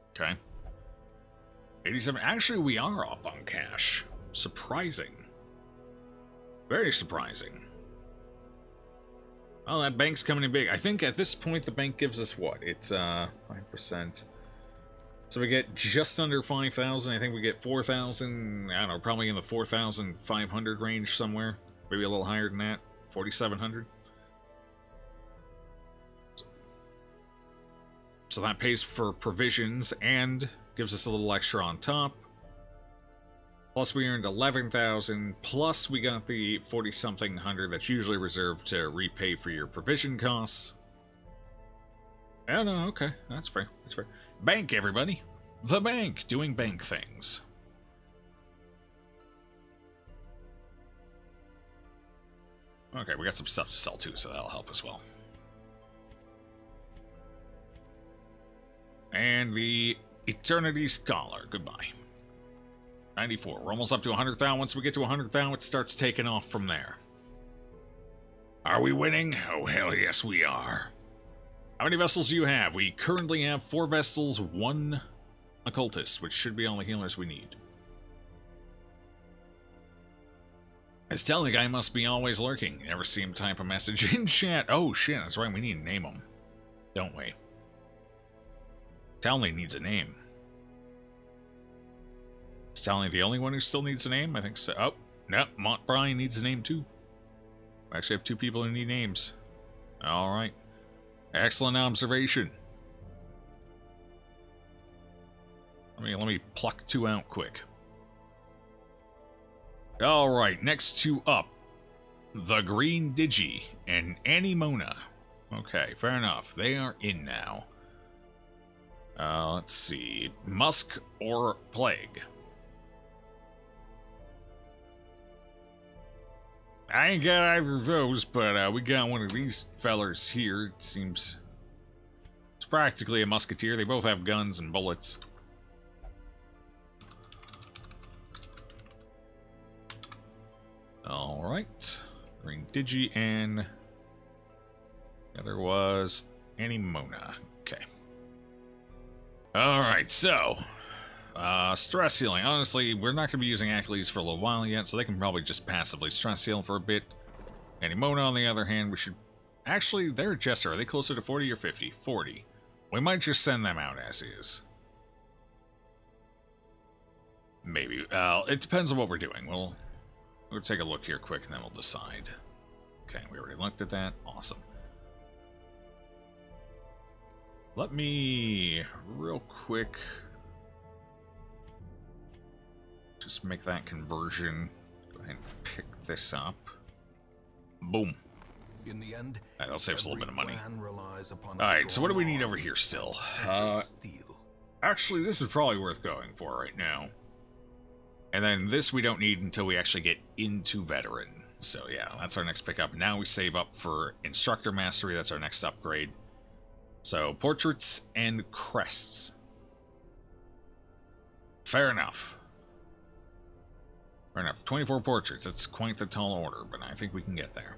Okay. 87. Actually, we are up on cash. Surprising. Very surprising. Oh, that bank's coming in big. I think at this point the bank gives us what? It's 5%. So we get just under 5,000. I think we get 4,000. I don't know, probably in the 4,500 range somewhere. Maybe a little higher than that. 4,700. So that pays for provisions and gives us a little extra on top. Plus we earned 11,000, plus we got the 40-something hundred that's usually reserved to repay for your provision costs. Oh no, okay, that's fair, that's fair. Bank, everybody. The bank, doing bank things. Okay, we got some stuff to sell too, so that'll help as well. And the Eternity Scholar, goodbye. 94. We're almost up to 100,000. Once we get to 100,000, it starts taking off from there. Are we winning? Oh, hell yes, we are. How many vessels do you have? We currently have 4 vessels, 1 occultist, which should be all the healers we need. I was telling the guy must be always lurking. Never see him type a message in chat. Oh, shit, that's right. We need to name him. Don't we? Townley needs a name. Is Townley the only one who still needs a name? I think so. Oh, no, Montbrine needs a name too. We actually have 2 people who need names. Alright. Excellent observation. Let me pluck 2 out quick. Alright, next 2 up. The Green Digi and Anemona. Okay, fair enough. They are in now. Let's see. Musk or Plague? I ain't got either of those, but we got one of these fellers here. It seems it's practically a musketeer. They both have guns and bullets. Alright. Green Digi and the other was Anemona. Okay. Alright, so stress healing. Honestly, we're not going to be using Achilles for a little while yet, so they can probably just passively stress heal for a bit. Anemona, on the other hand, we should... Actually, they're a Jester. Are they closer to 40 or 50? 40. We might just send them out as is. Maybe. It depends on what we're doing. We'll take a look here quick, and then we'll decide. Okay, we already looked at that. Awesome. Let me, real quick... just make that conversion. Go ahead and pick this up. Boom. In the end, that'll save us a little bit of money. Alright, so what do we need over here still? Actually, this is probably worth going for right now. And then this we don't need until we actually get into Veteran. So yeah, that's our next pickup. Now we save up for Instructor Mastery. That's our next upgrade. So, Portraits and Crests. Fair enough. Fair enough. 24 portraits. That's quite the tall order, but I think we can get there.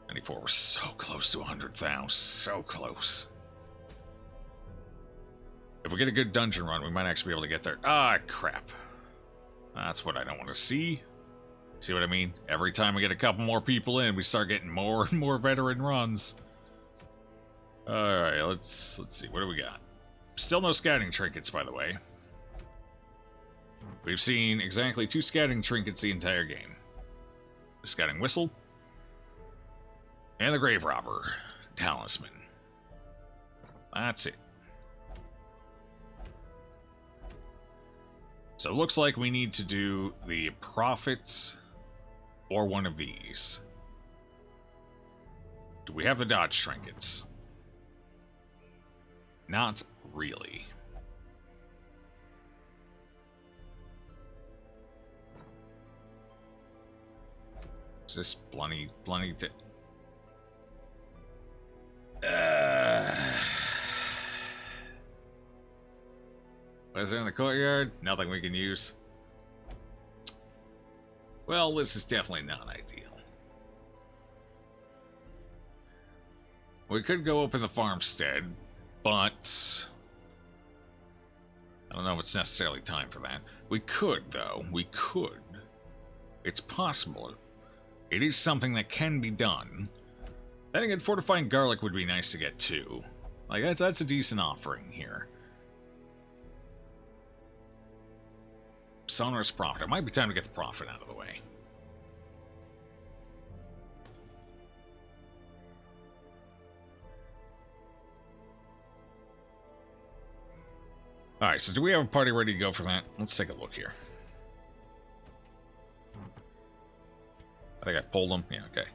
94. We're so close to 100,000. So close. If we get a good dungeon run, we might actually be able to get there. Ah, crap. That's what I don't want to see. See what I mean? Every time we get a couple more people in, we start getting more and more veteran runs. Alright, let's see. What do we got? Still no scouting trinkets, by the way. We've seen exactly 2 scouting trinkets the entire game. The scouting whistle. And the grave robber talisman. That's it. So it looks like we need to do the prophets or one of these. Do we have the dodge trinkets? Not really. Is this bloody what is there in the courtyard? Nothing we can use. Well, this is definitely not ideal. We could go open the farmstead, but I don't know if it's necessarily time for that. We could, though. We could. It's possible. It is something that can be done. Then again, fortifying garlic would be nice to get, too. Like, that's a decent offering here. Sonorous Prophet. It might be time to get the Prophet out of the way. Alright, so do we have a party ready to go for that? Let's take a look here. I think I pulled them. Yeah, okay.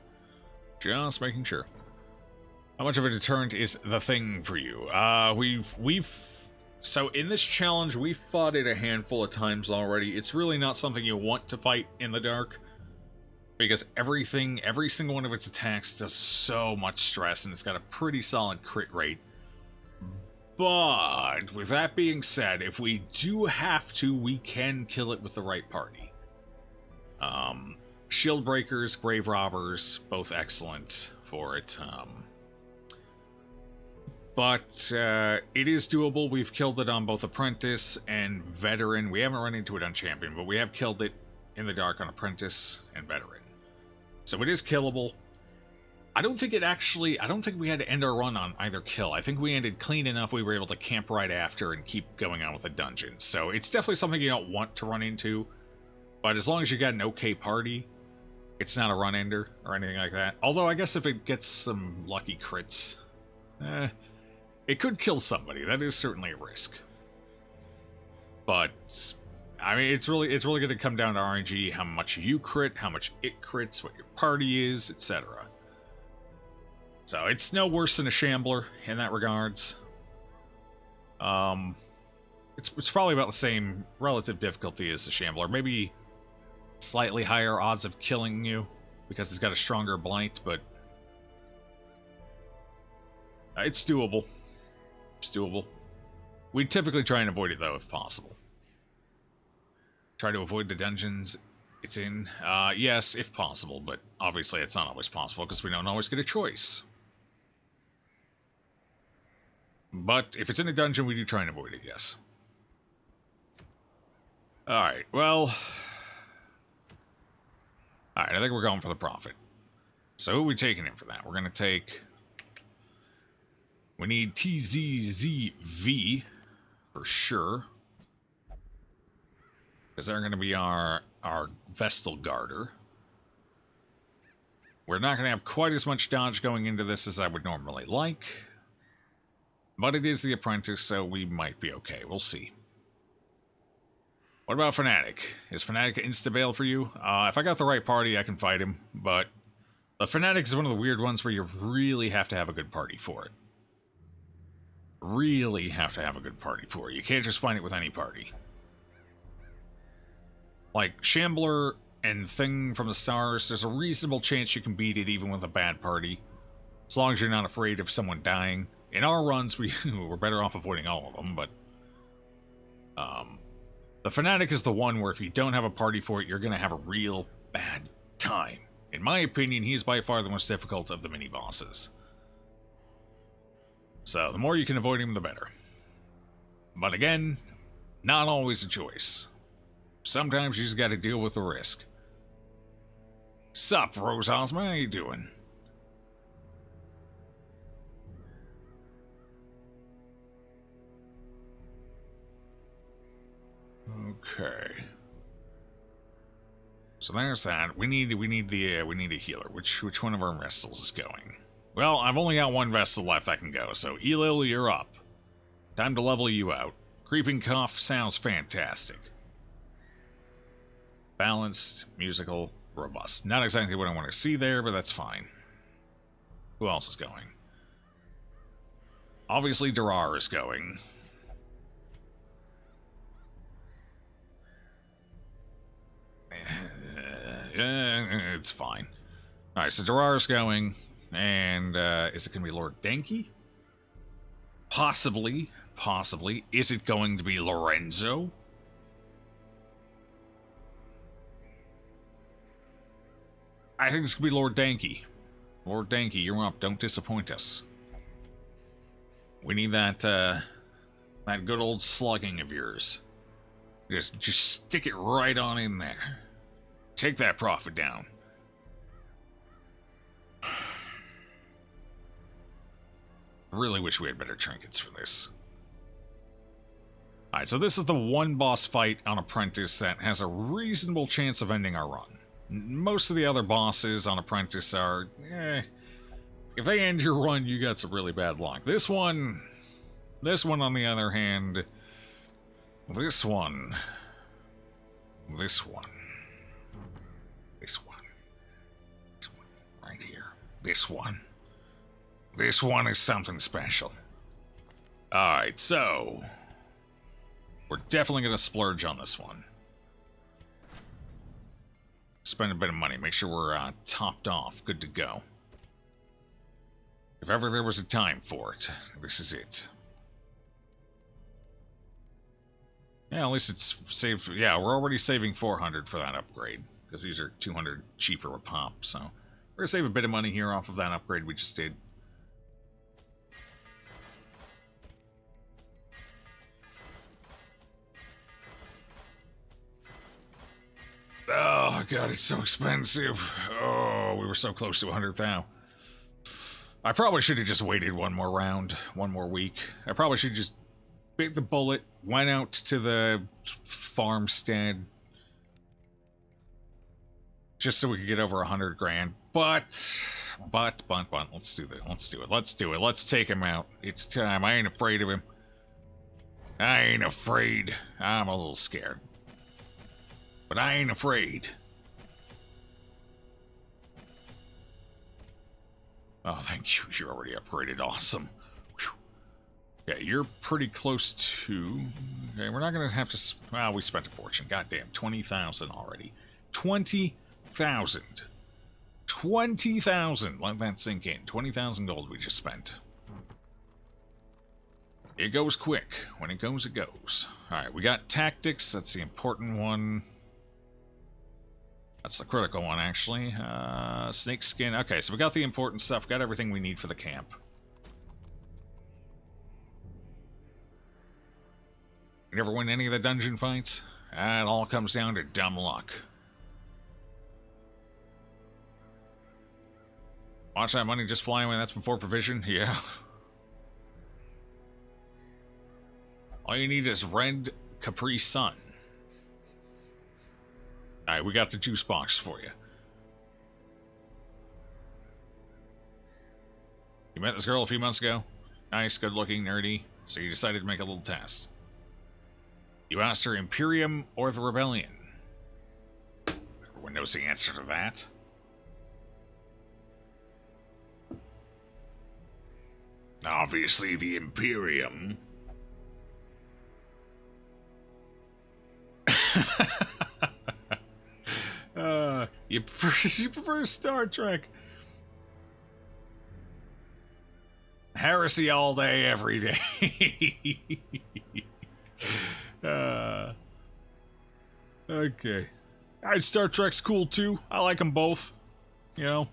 Just making sure. How much of a deterrent is the thing for you? So in this challenge, we've fought it a handful of times already. It's really not something you want to fight in the dark, because every single one of its attacks does so much stress, and it's got a pretty solid crit rate. But with that being said, if we do have to, we can kill it with the right party. Shield breakers, grave robbers, both excellent for it. But it is doable. We've killed it on both Apprentice and Veteran. We haven't run into it on Champion, but we have killed it in the dark on Apprentice and Veteran. So it is killable. I don't think we had to end our run on either kill. I think we ended clean enough we were able to camp right after and keep going on with the dungeon. So it's definitely something you don't want to run into. But as long as you got an okay party, it's not a run ender or anything like that. Although I guess if it gets some lucky crits, it could kill somebody. That is certainly a risk. But I mean, it's really going to come down to RNG, how much you crit, how much it crits, what your party is, etc. So it's no worse than a Shambler in that regards. It's probably about the same relative difficulty as the Shambler. Maybe slightly higher odds of killing you because it's got a stronger blight, but it's doable. It's doable. We typically try and avoid it, though, if possible. Try to avoid the dungeons it's in. Yes, if possible, but obviously it's not always possible because we don't always get a choice. But if it's in a dungeon, we do try and avoid it, yes. Alright, well... Alright, I think we're going for the Prophet. So who are we taking in for that? We're going to take... We need TZZV for sure. Because they're going to be our Vestal Garter. We're not going to have quite as much dodge going into this as I would normally like. But it is the Apprentice, so we might be okay. We'll see. What about Fanatic? Is Fanatic insta-bail for you? If I got the right party, I can fight him. But the Fanatic is one of the weird ones where you really have to have a good party for it. Really have to have a good party for it. You can't just find it with any party. Like, Shambler and Thing from the Stars, there's a reasonable chance you can beat it even with a bad party. As long as you're not afraid of someone dying. In our runs, we're better off avoiding all of them, but... the Fanatic is the one where if you don't have a party for it, you're going to have a real bad time. In my opinion, he's by far the most difficult of the mini-bosses. So, the more you can avoid him, the better. But again, not always a choice. Sometimes you just gotta deal with the risk. Sup, Rose Ozma, how you doing? Okay. So there's that. We need a healer. Which one of our vessels is going? Well, I've only got one vessel left that can go, so Elil, you're up. Time to level you out. Creeping Cough sounds fantastic. Balanced, musical, robust. Not exactly what I want to see there, but that's fine. Who else is going? Obviously, Durar is going. It's fine. Alright, so Durar is going. And, is it going to be Lord Denki? Possibly. Possibly. Is it going to be Lorenzo? I think it's going to be Lord Denki. Lord Denki, you're up. Don't disappoint us. We need that, that good old slugging of yours. Just stick it right on in there. Take that profit down. Really wish we had better trinkets for this. Alright, so this is the one boss fight on Apprentice that has a reasonable chance of ending our run. Most of the other bosses on Apprentice are, if they end your run, you got some really bad luck. This one on the other hand, this one, right here, this one is something special. Alright, so we're definitely going to splurge on this one. Spend a bit of money, make sure we're topped off, good to go. If ever there was a time for it, this is it. Yeah, at least it's saved. Yeah, we're already saving 400 for that upgrade, because these are 200 cheaper a pop, so we're going to save a bit of money here off of that upgrade we just did. Oh, God, it's so expensive. Oh, we were so close to 100,000. I probably should have just waited one more round, one more week. I probably should have just bit the bullet, went out to the farmstead, just so we could get over 100 grand. But, let's do it. Let's take him out. It's time. I ain't afraid of him. I ain't afraid. I'm a little scared. But I ain't afraid. Oh, thank you. You're already upgraded. Awesome. Whew. Yeah, you're pretty close to... Okay, we're not going to have to... Well, we spent a fortune. Goddamn, 20,000 already. 20,000. 20,000. Let that sink in. 20,000 gold we just spent. It goes quick. When it goes, it goes. Alright, we got tactics. That's the important one. That's the critical one, actually. Snake skin. Okay, so we got the important stuff. Got everything we need for the camp. You never win any of the dungeon fights? It all comes down to dumb luck. Watch that money just fly away. That's before provision? Yeah. All you need is red Capri Sun. Alright, we got the juice box for you. You met this girl a few months ago? Nice, good-looking, nerdy. So you decided to make a little test. You asked her Imperium or the Rebellion. Everyone knows the answer to that. Obviously the Imperium. You prefer Star Trek. Heresy all day, every day. Okay. Alright, Star Trek's cool too. I like them both. You know?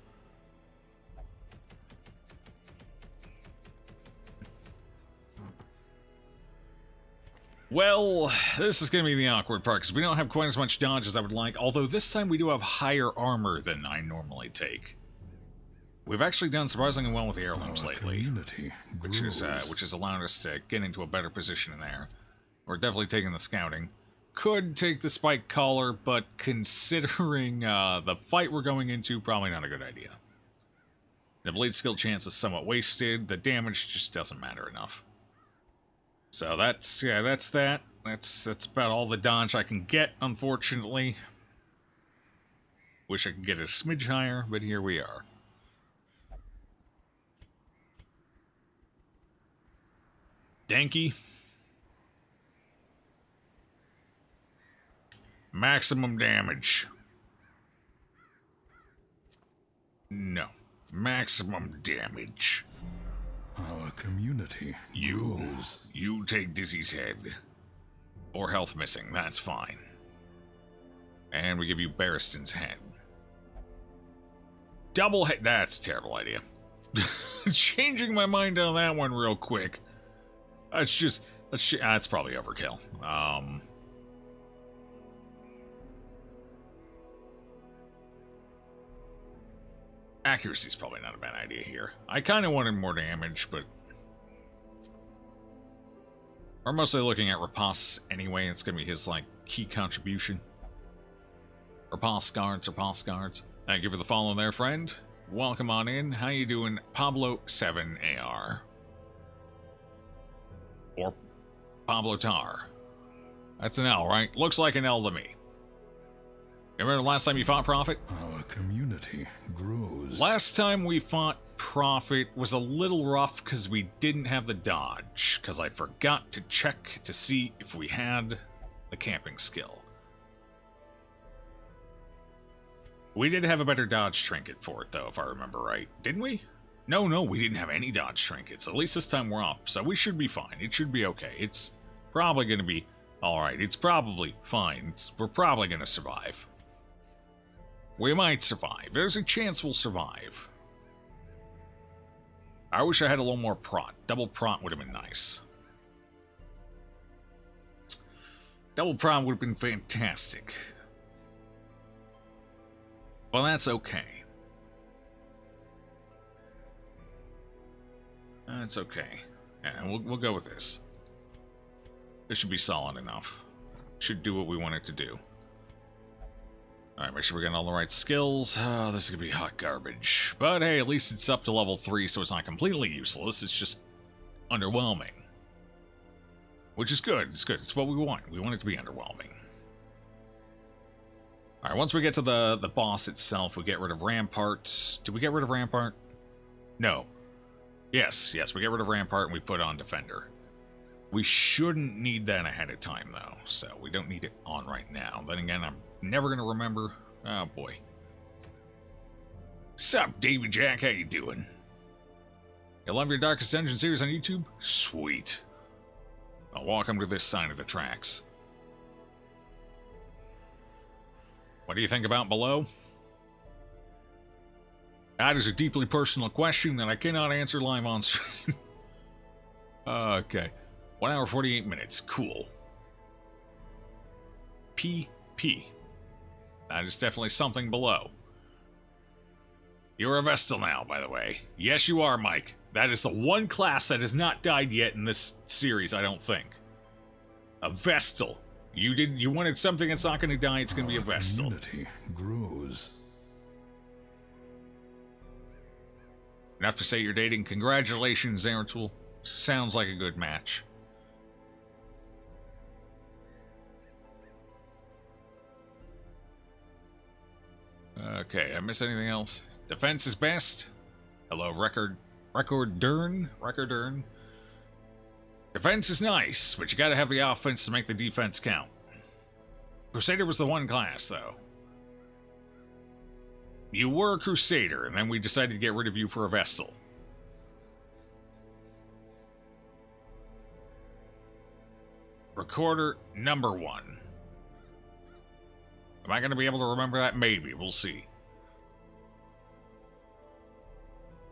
Well, this is going to be the awkward part, because we don't have quite as much dodge as I would like, although this time we do have higher armor than I normally take. We've actually done surprisingly well with the heirlooms lately, which is allowed us to get into a better position in there. We're definitely taking the scouting. Could take the spike collar, but considering the fight we're going into, probably not a good idea. The blade skill chance is somewhat wasted, the damage just doesn't matter enough. So that's that. That's about all the dodge I can get, unfortunately. Wish I could get a smidge higher, but here we are. Danky. Maximum damage. No. Maximum damage. Our community grows. You take Dizzy's head. Or health missing, that's fine. And we give you Barristan's head. Double head, that's a terrible idea. Changing my mind on that one real quick. That's probably overkill. Accuracy's probably not a bad idea here. I kind of wanted more damage, but we're mostly looking at Rapace anyway. It's gonna be his like key contribution. Rapace guards. Thank you for the follow there, friend. Welcome on in. How you doing, Pablo 7AR? Or Pablo Tar. That's an L, right? Looks like an L to me. You remember the last time you fought Prophet? Our community grows. Last time we fought Prophet was a little rough because we didn't have the dodge, because I forgot to check to see if we had the camping skill. We did have a better dodge trinket for it, though, if I remember right. Didn't we? No, we didn't have any dodge trinkets. At least this time we're up, so we should be fine. It should be okay. It's probably going to be alright. It's probably fine. We're probably going to survive. We might survive. There's a chance we'll survive. I wish I had a little more prot. Double prot would have been nice. Double prot would have been fantastic. Well, that's okay. That's okay. Yeah, we'll go with this. This should be solid enough. Should do what we want it to do. Alright, make sure we're getting all the right skills. Oh, this is going to be hot garbage. But hey, at least it's up to level 3, so it's not completely useless. It's just underwhelming. Which is good. It's good. It's what we want. We want it to be underwhelming. Alright, once we get to the boss itself, we get rid of Rampart. Did we get rid of Rampart? No. Yes, we get rid of Rampart and we put on Defender. We shouldn't need that ahead of time, though, so we don't need it on right now. Then again, I'm never going to remember. Oh, boy. Sup, David Jack? How you doing? You love your Darkest Dungeon series on YouTube? Sweet. I'll walk him to this side of the tracks. What do you think about below? That is a deeply personal question that I cannot answer live on stream. Okay. 1 hour 48 minutes. Cool. PP. That is definitely something below. You're a Vestal now, by the way. Yes, you are, Mike. That is the one class that has not died yet in this series, I don't think. A Vestal. You wanted something that's not going to die, it's going to be a Vestal. Community grows. Enough to say you're dating. Congratulations, Zeratul. Sounds like a good match. Okay, I miss anything else? Defense is best. Hello, Record Dern. Defense is nice, but you gotta have the offense to make the defense count. Crusader was the one class, though. You were a Crusader, and then we decided to get rid of you for a Vestal. Recorder number 1. Am I going to be able to remember that? Maybe. We'll see.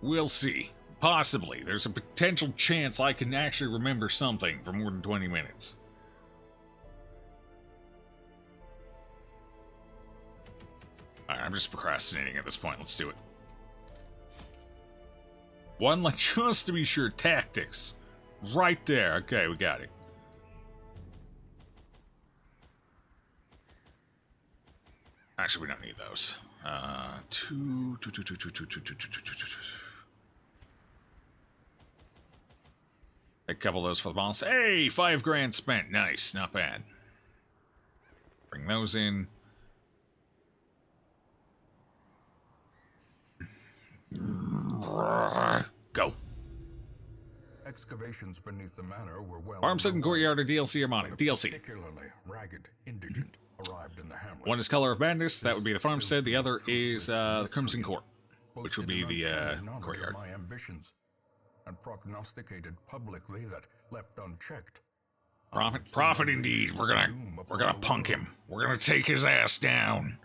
We'll see. Possibly. There's a potential chance I can actually remember something for more than 20 minutes. I'm just procrastinating at this point. Let's do it. One, just to be sure, tactics. Right there. Okay, we got it. Actually, we don't need those. Two. A couple of those for the boss. Hey, 5 grand spent. Nice, not bad. Bring those in. Go. Excavations beneath the manor were well. Farmstead and Courtyard or DLC or modding? DLC. Particularly ragged indigent arrived in the hamlet. One is Color of Madness. That would be the Farmstead. The other is the Crimson Court, which would be the Courtyard. My ambitions, and prognosticated publicly that left unchecked. Profit indeed. We're gonna punk him. We're gonna take his ass down.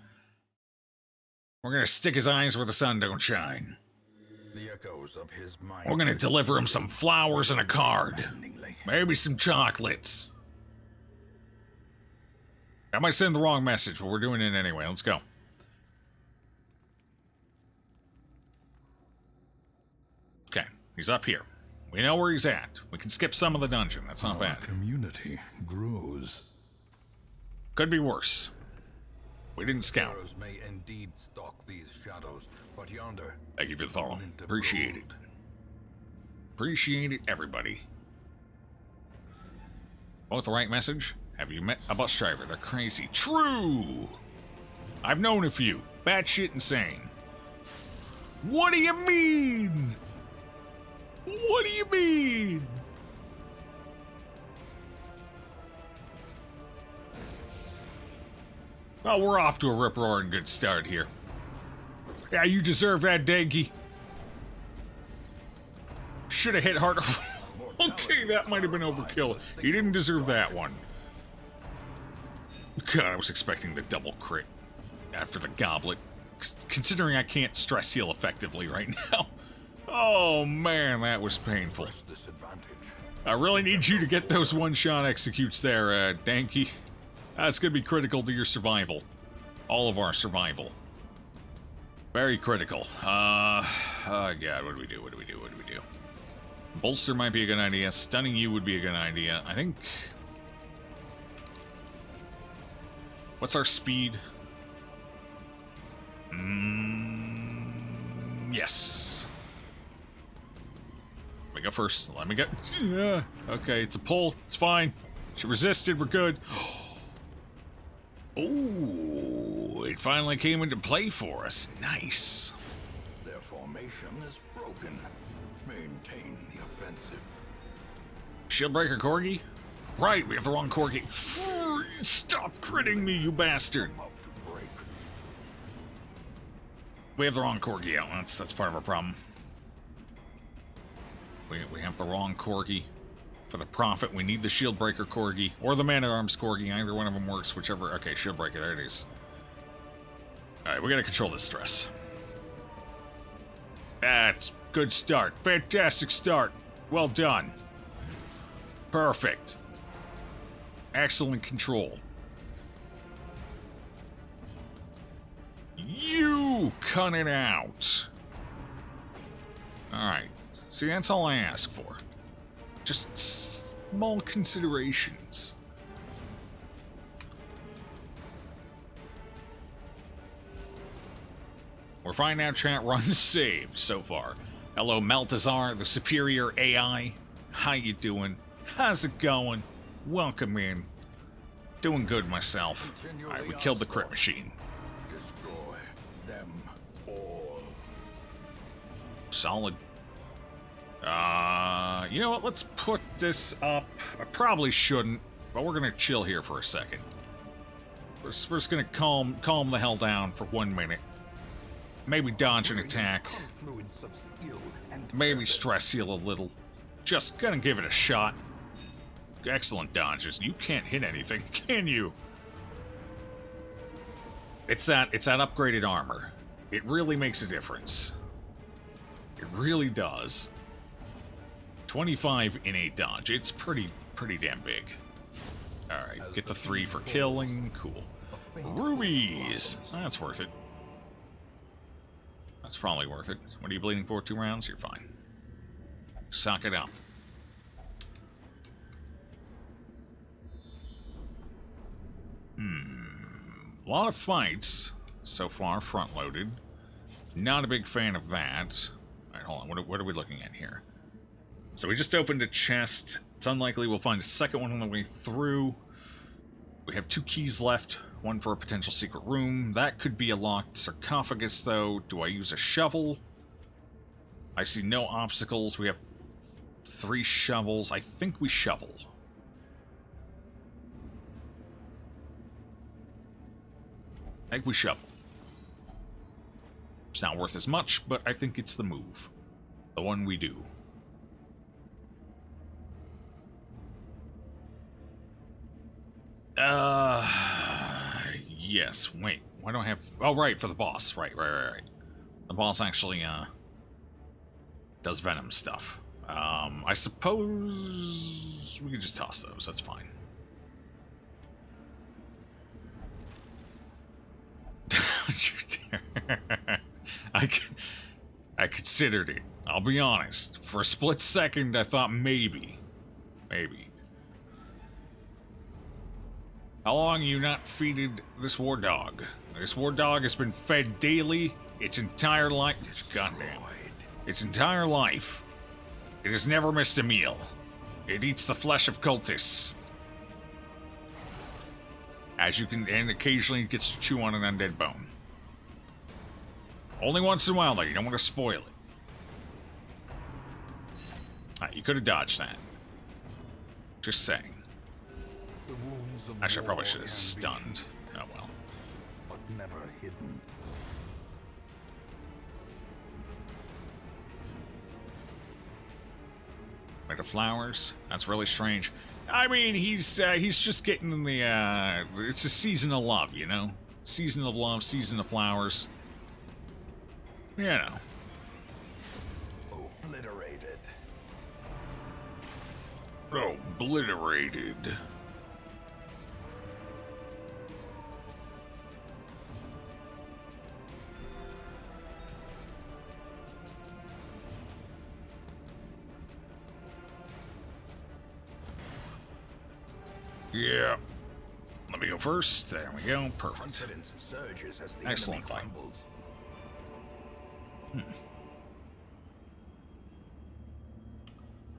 We're gonna stick his eyes where the sun don't shine. The echoes of his mind. We're gonna deliver him some flowers and a card. Maybe some chocolates. I might send the wrong message, but we're doing it anyway. Let's go. Okay, he's up here. We know where he's at. We can skip some of the dungeon. That's not bad. Community grows. Could be worse. We didn't scout. Heroes may indeed stalk these shadows, but yonder. Thank you for the follow. Glint of Appreciate it. gold. Appreciate it, everybody. Both the right message? Have you met a bus driver? They're crazy. True! I've known a few. Batshit insane. What do you mean? What do you mean? Well, we're off to a rip-roaring good start here. Yeah, you deserve that, Danky. Should have hit harder. Okay, that might have been overkill. He didn't deserve that one. God, I was expecting the double crit after the goblet. Considering I can't stress heal effectively right now. Oh man, that was painful. I really need you to get those one-shot executes there, Danky. That's gonna be critical to your survival. All of our survival. Very critical. Oh god, what do we do? What do we do? What do we do? Bolster might be a good idea. Stunning you would be a good idea. I think... What's our speed? Yes. Let me go first. Let me go. Yeah. Okay, it's a pull. It's fine. She resisted. We're good. Oh, it finally came into play for us. Nice. Their formation is broken. Maintain the offensive. Shieldbreaker Corgi? Right, we have the wrong Corgi. Stop critting me, you bastard. About to break. We have the wrong Corgi out. That's part of our problem. We have the wrong Corgi. For the profit, we need the Shieldbreaker Corgi. Or the Man-at-Arms Corgi. Either one of them works, whichever. Okay, Shieldbreaker, there it is. Alright, we gotta control this stress. That's good start. Fantastic start. Well done. Perfect. Excellent control. You cut it out. Alright. See, that's all I ask for. Just small considerations. We're fine now, chat. Run saved so far. Hello, Maltazar, the superior AI. How you doing? How's it going? Welcome in. Doing good myself. Alright, we killed the crit machine. Destroy them all. Solid. You know what? Let's put this up. I probably shouldn't, but we're gonna chill here for a second. We're just gonna calm the hell down for 1 minute. Maybe dodge an attack. Confluence of skill and Maybe stress heal a little. Just gonna give it a shot. Excellent dodges. You can't hit anything, can you? It's that upgraded armor. It really makes a difference. It really does. 25 innate dodge. It's pretty damn big. Alright, get the 3 for killing. Cool. Rubies! That's worth it. That's probably worth it. What are you bleeding for? 2 rounds? You're fine. Suck it up. A lot of fights so far, front-loaded. Not a big fan of that. Alright, hold on. What are we looking at here? So we just opened a chest. It's unlikely we'll find a second one on the way through. We have 2 keys left. One for a potential secret room. That could be a locked sarcophagus, though. Do I use a shovel? I see no obstacles. We have 3 shovels. I think we shovel. I think we shovel. It's not worth as much, but I think it's the move. The one we do. Yes. Wait. Why don't I have... Oh, right, for the boss. Right. The boss actually, does venom stuff. I suppose we could just toss those. That's fine. I considered it. I'll be honest. For a split second, I thought maybe. How long you not feeded this war dog? This war dog has been fed daily its entire life. Goddamn. Its entire life. It has never missed a meal. It eats the flesh of cultists. As you can, and occasionally it gets to chew on an undead bone. Only once in a while, though. You don't want to spoil it. Alright, you could have dodged that. Just saying. Actually, I probably should have stunned. Oh well. But never hidden. Made of flowers. That's really strange. I mean, he's just getting the it's a season of love, you know? Season of love, season of flowers. You know. Obliterated. Obliterated. Yeah. Let me go first. There we go. Perfect. Confidence surges as the Excellent enemy fight. crumbles. How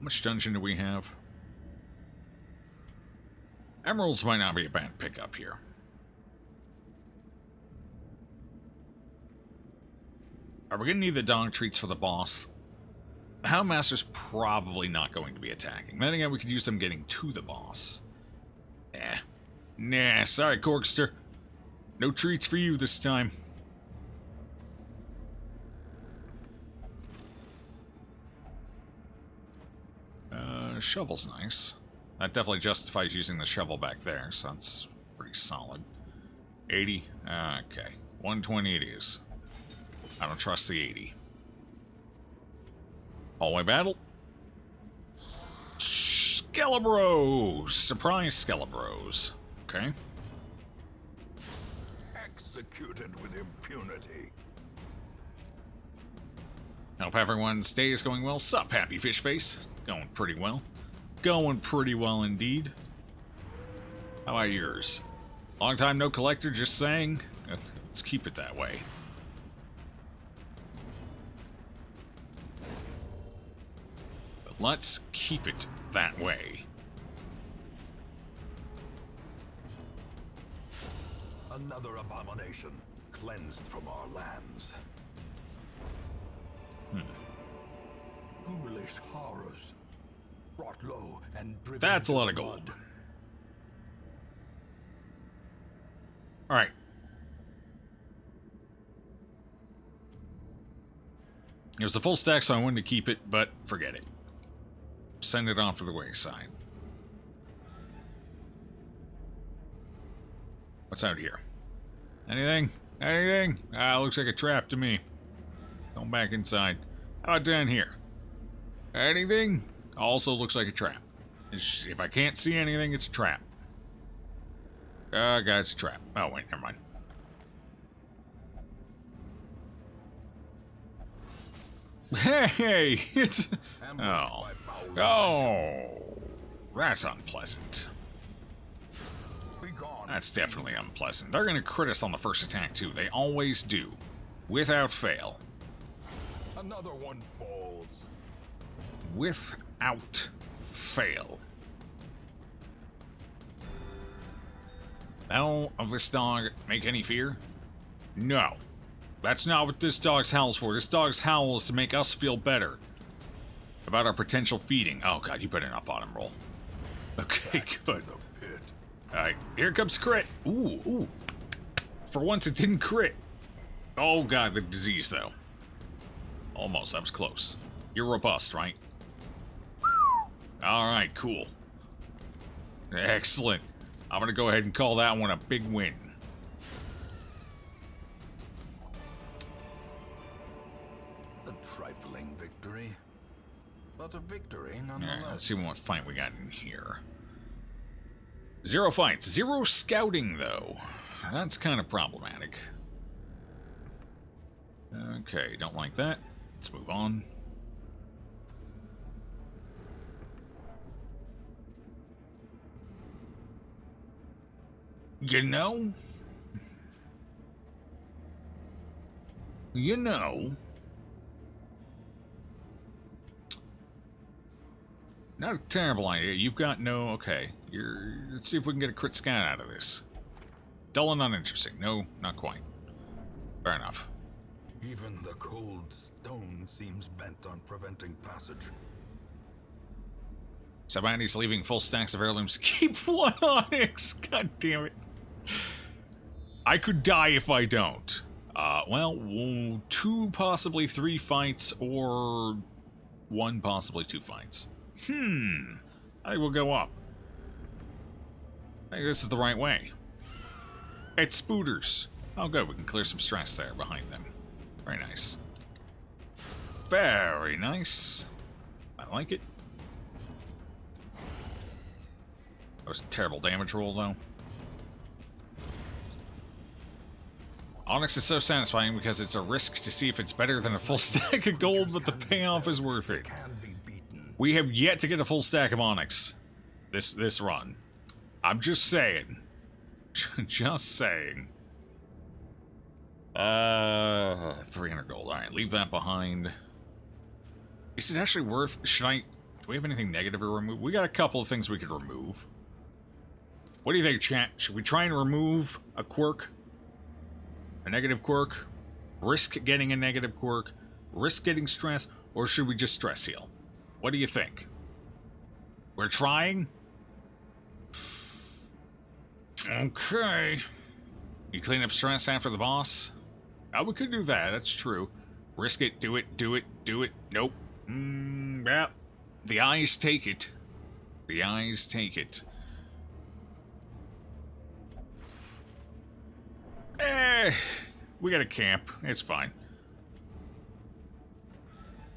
much dungeon do we have? Emeralds might not be a bad pickup here. Are we going to need the dog treats for the boss? The Houndmaster's probably not going to be attacking. Then again, we could use them getting to the boss. Nah, sorry, Corkster. No treats for you this time. Shovel's nice. That definitely justifies using the shovel back there, so that's pretty solid. 80? Okay. 120 it is. I don't trust the 80. Hallway battle. Skelebros! Surprise Skelebros. Okay. Executed with impunity. Hope everyone's day is going well. Sup, Happy Fish Face? Going pretty well. Going pretty well indeed. How about yours? Long time no collector, just saying. Let's keep it that way. But let's keep it that way. Another abomination cleansed from our lands. Ghoulish horrors brought low and driven. That's a into lot of the gold. mud. Alright. It was a full stack, so I wanted to keep it, but forget it. Send it off to the wayside. What's out here? Anything? Anything? Looks like a trap to me. Going back inside. How about down here? Anything? Also looks like a trap. If I can't see anything, it's a trap. God, it's a trap. Oh, wait, never mind. Hey, it's... Ambushed Oh. by foul Oh. That's unpleasant. Be gone. That's definitely unpleasant. They're going to crit us on the first attack, too. They always do. Without fail. Another one falls. Without fail. Hell of this dog make any fear? No. That's not what this dog's howl's for. This dog's howl is to make us feel better about our potential feeding. Oh god, you better not bottom roll. Okay, good. The pit. Alright, here comes crit. Ooh, ooh. For once it didn't crit. Oh god, the disease though. Almost, that was close. You're robust, right? Alright, cool. Excellent. I'm gonna go ahead and call that one a big win. A trifling victory, but a victory Alright, nonetheless. let's see what fight we got in here. 0 fights. 0 scouting, though. That's kind of problematic. Okay, don't like that. Let's move on. You know? You know? Not a terrible idea. You've got no... Okay. Let's see if we can get a crit scan out of this. Dull and uninteresting. No, not quite. Fair enough. Even the cold stone seems bent on preventing passage. Sabani's leaving full stacks of heirlooms. Keep one onyx! God damn it. I could die if I don't. Well, 2, possibly 3 fights, or 1, possibly 2 fights. I think we'll go up. I think this is the right way. It's Spooters. Oh, good. We can clear some stress there behind them. Very nice. Very nice. I like it. That was a terrible damage roll, though. Onyx is so satisfying because it's a risk to see if it's better than a full stack of gold, but the payoff is worth it. Can be beaten. We have yet to get a full stack of Onyx this run. I'm just saying. Just saying. 300 gold. Alright, leave that behind. Is it actually worth... do we have anything negative to remove? We got a couple of things we could remove. What do you think, chat? Should we try and remove a quirk? A negative quirk? Risk getting a negative quirk? Risk getting stress? Or should we just stress heal? What do you think? We're trying? Okay. You clean up stress after the boss? Oh, we could do that, that's true. Risk it, do it, do it, do it. Nope. Yeah. The eyes take it. The eyes take it. We got a camp. It's fine.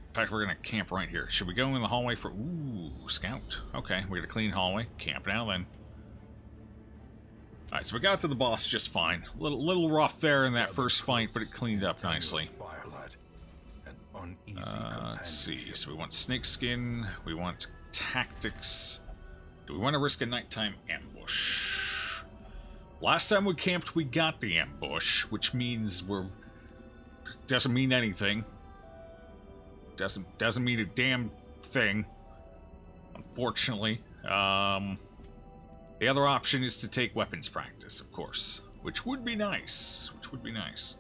In fact, we're gonna camp right here. Should we go in the hallway for... Ooh, scout. Okay, we got a clean hallway. Camp now, then. Alright, so we got to the boss just fine. Little rough there in that first fight, but it cleaned up nicely. Firelight, an uneasy Let's see. companionship. So we want snake skin. We want tactics. Do we want to risk a nighttime ambush? Last time we camped, we got the ambush, which means doesn't mean anything. Doesn't mean a damn thing. Unfortunately. The other option is to take weapons practice, of course, which would be nice. Which would be nice.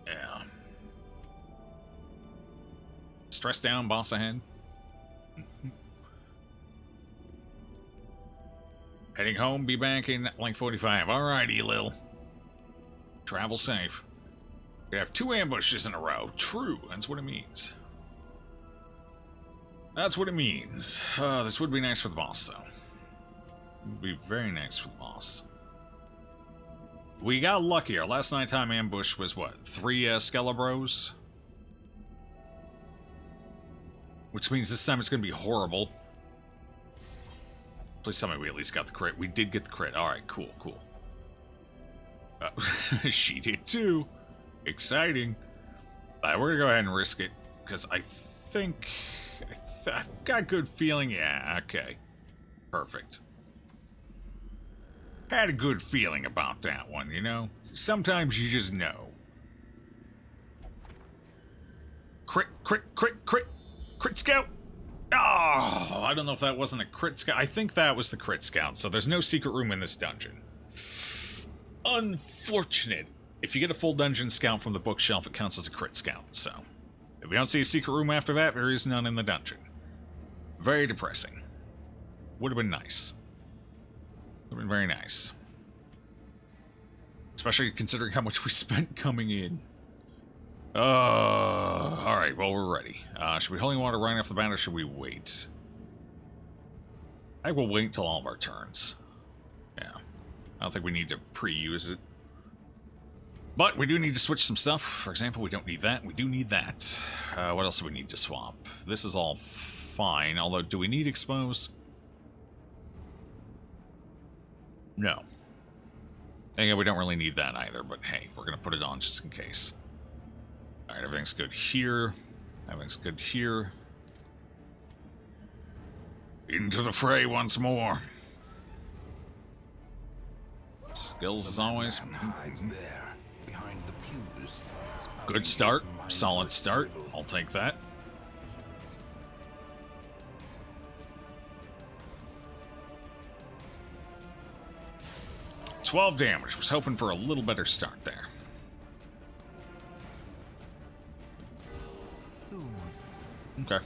Yeah. Stress down, boss ahead. Heading home, be back in like 45. Alrighty, Lil. Travel safe. We have 2 ambushes in a row. True, that's what it means. That's what it means. This would be nice for the boss, though. It would be very nice for the boss. We got lucky. Our last nighttime ambush was, what, 3 Skelebros? Which means this time it's going to be horrible. Please tell me we at least got the crit. We did get the crit. Alright, cool, cool. She did too. Exciting. We're gonna go ahead and risk it, because I think... I've got a good feeling. Yeah, okay. Perfect. Had a good feeling about that one, you know? Sometimes you just know. Crit, crit, crit, crit! Crit scout! Oh, I don't know if that wasn't a crit scout. I think that was the crit scout, so there's no secret room in this dungeon. Unfortunate. If you get a full dungeon scout from the bookshelf, it counts as a crit scout, so... If we don't see a secret room after that, there is none in the dungeon. Very depressing. Would have been nice. Would have been very nice. Especially considering how much we spent coming in. Alright, well, we're ready. Should we holy water right off the bat, or should we wait? I will wait till all of our turns. Yeah. I don't think we need to pre-use it. But we do need to switch some stuff. For example, we don't need that. We do need that. What else do we need to swap? This is all fine, although do we need expose? No. And yeah, we don't really need that either, but hey, we're going to put it on just in case. Alright, everything's good here. Everything's good here. Into the fray once more. Skills as always. Good start. Solid start. I'll take that. $12 damage. Was hoping for a little better start there. Okay.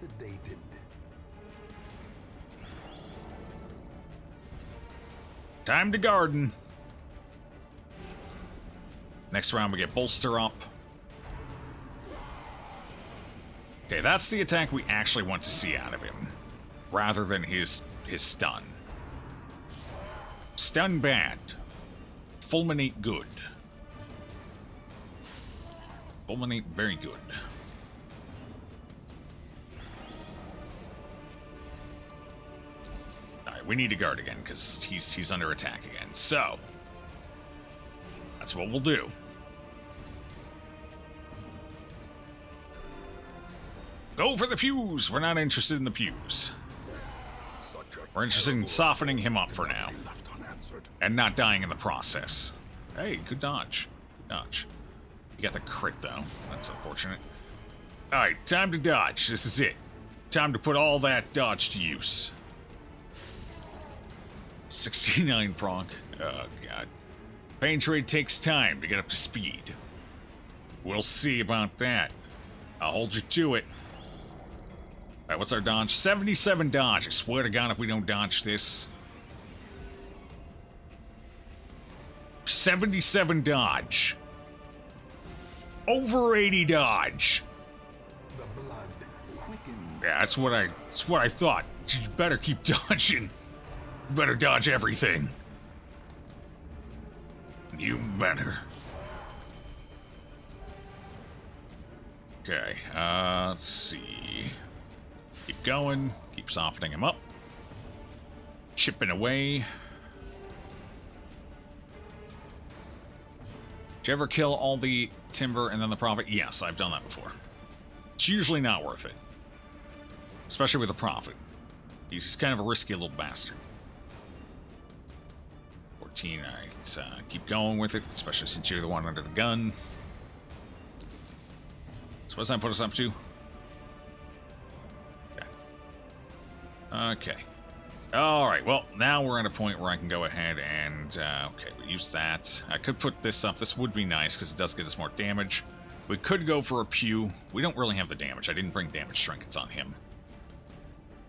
Sedated. Time to garden. Next round we get bolster up. Okay, that's the attack we actually want to see out of him, rather than his stun. Stun bad. Fulminate good. Fulminate very good. Alright, we need to guard again, because he's under attack again. So, that's what we'll do. Go for the pews! We're not interested in the pews. We're interested in softening him up for now. And not dying in the process. Hey, good dodge. Good dodge. You got the crit, though. That's unfortunate. Alright, time to dodge. This is it. Time to put all that dodge to use. 69 proc. Oh, God. Pain trade takes time to get up to speed. We'll see about that. I'll hold you to it. Alright, what's our dodge? 77 dodge. I swear to God if we don't dodge this. 77 dodge. Over 80 dodge. The blood quickens. Yeah, that's what I thought. You better keep dodging. You better dodge everything. You better. Okay, let's see. Keep going. Keep softening him up. Chipping away. Did you ever kill all the timber and then the prophet? Yes, I've done that before. It's usually not worth it. Especially with the prophet. He's kind of a risky little bastard. 14, alright. Keep going with it, especially since you're the one under the gun. So what's that put us up to? Okay. Alright, well, now we're at a point where I can go ahead and, okay, we use that. I could put this up. This would be nice, because it does get us more damage. We could go for a pew. We don't really have the damage. I didn't bring damage trinkets on him.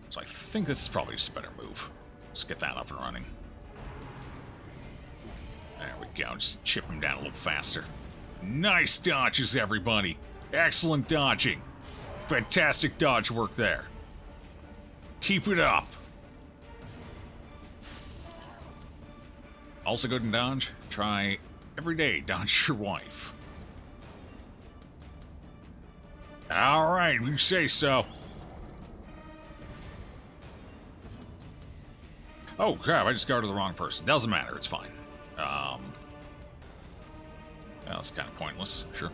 So I think this is probably just a better move. Let's get that up and running. There we go. Just chip him down a little faster. Nice dodges, everybody. Excellent dodging. Fantastic dodge work there. Keep it up. Also good in dodge. Try every day, dodge your wife. Alright, you say so. Oh crap, I just guarded the wrong person. Doesn't matter, it's fine. That's kind of pointless, sure.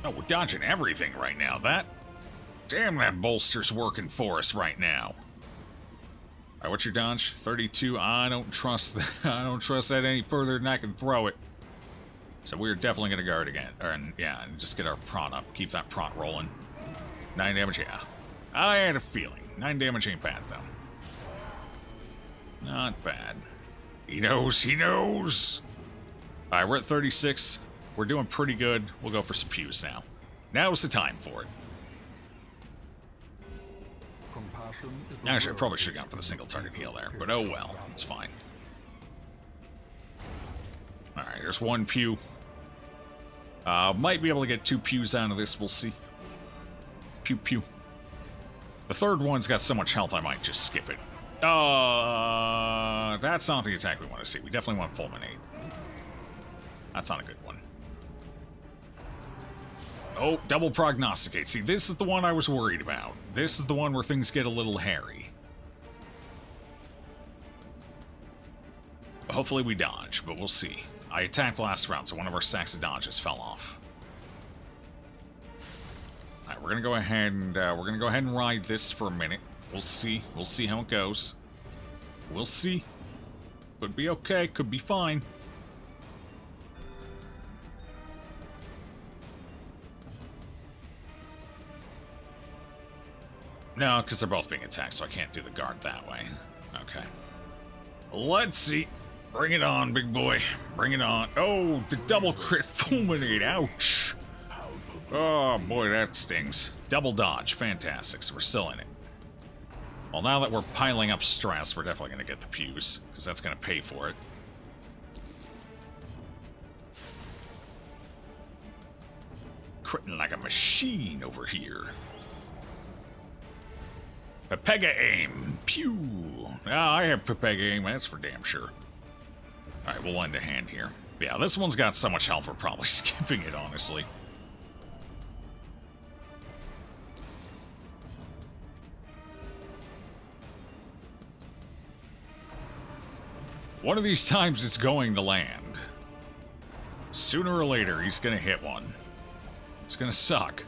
Oh, we're dodging everything right now. Damn, that bolster's working for us right now. Alright, what's your dodge? 32. I don't trust that. I don't trust that any further than I can throw it. So we're definitely going to guard again. And just get our prot up. Keep that prot rolling. 9 damage, yeah. I had a feeling. 9 damage ain't bad, though. Not bad. He knows, he knows! Alright, we're at 36. We're doing pretty good. We'll go for some pews now. Now's the time for it. Actually, I probably should have gone for the single target heal there, but oh well, it's fine. Alright, there's one pew. Might be able to get 2 pews out of this, we'll see. Pew pew. The third one's got so much health I might just skip it. That's not the attack we want to see. We definitely want fulminate. That's not a good one. Oh, double prognosticate. See, this is the one I was worried about. This is the one where things get a little hairy. Hopefully we dodge, but we'll see. I attacked last round, so one of our stacks of dodges fell off. Alright, we're gonna go ahead and ride this for a minute. We'll see. We'll see how it goes. We'll see. Could be okay, could be fine. No, because they're both being attacked, so I can't do the guard that way. Okay. Let's see. Bring it on, big boy. Bring it on. Oh, the double crit fulminate. Ouch. Oh, boy, that stings. Double dodge. Fantastic. So we're still in it. Well, now that we're piling up stress, we're definitely going to get the pews, because that's going to pay for it. Critting like a machine over here. Pepega aim. Pew. Ah, I have Pepega aim, that's for damn sure. Alright, we'll lend a hand here. Yeah, this one's got so much health, we're probably skipping it, honestly. One of these times it's going to land. Sooner or later, he's gonna hit one. It's gonna suck.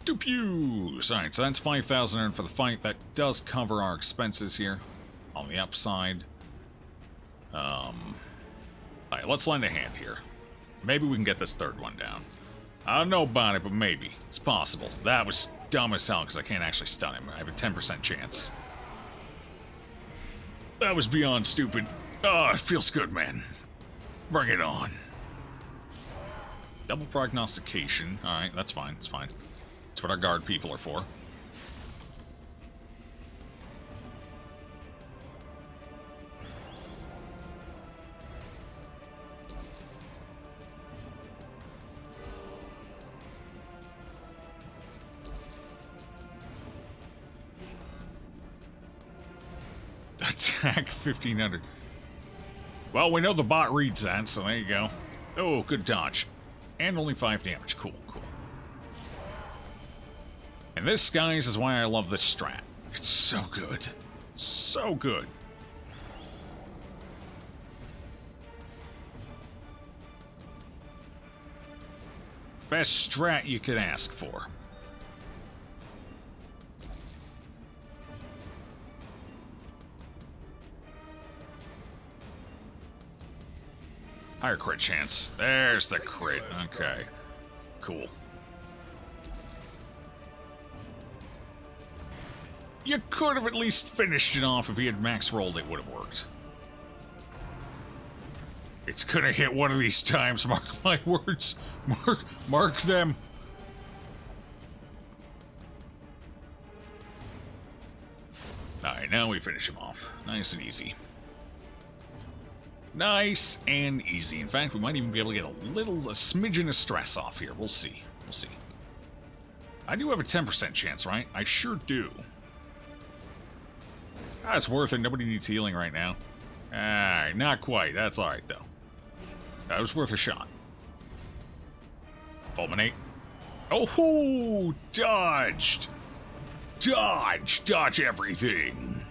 Two pews! Alright, so that's 5,000 earned for the fight. That does cover our expenses here on the upside. Alright, let's lend a hand here. Maybe we can get this third one down. I don't know about it, but maybe. It's possible. That was dumb as hell because I can't actually stun him. I have a 10% chance. That was beyond stupid. Oh, it feels good, man. Bring it on. Double prognostication. Alright, that's fine. It's fine. That's what our guard people are for. Attack 1,500. Well, we know the bot reads that, so there you go. Oh, good dodge. And only 5 damage. Cool, cool. And this, guys, is why I love this strat. It's so good. So good. Best strat you could ask for. Higher crit chance. There's the crit. Okay. Cool. You could have at least finished it off if he had max rolled, it would have worked. It's gonna hit one of these times, mark my words. Mark them. Alright, now we finish him off. Nice and easy. Nice and easy. In fact, we might even be able to get a smidgen of stress off here. We'll see. We'll see. I do have a 10% chance, right? I sure do. Ah, it's worth it. Nobody needs healing right now. Alright, not quite. That's alright, though. That was worth a shot. Fulminate. Oh, dodged. Dodge everything.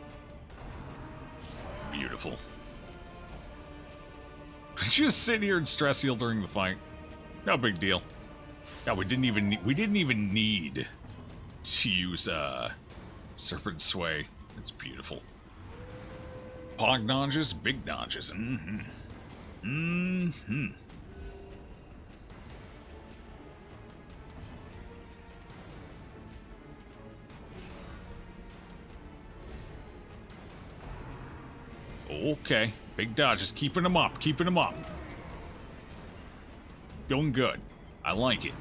Beautiful. Just sit here and stress heal during the fight. No big deal. God, we didn't even need to use Serpent Sway. It's beautiful. Pog dodges, big dodges. Okay, big dodges, keeping them up, Doing good. I like it.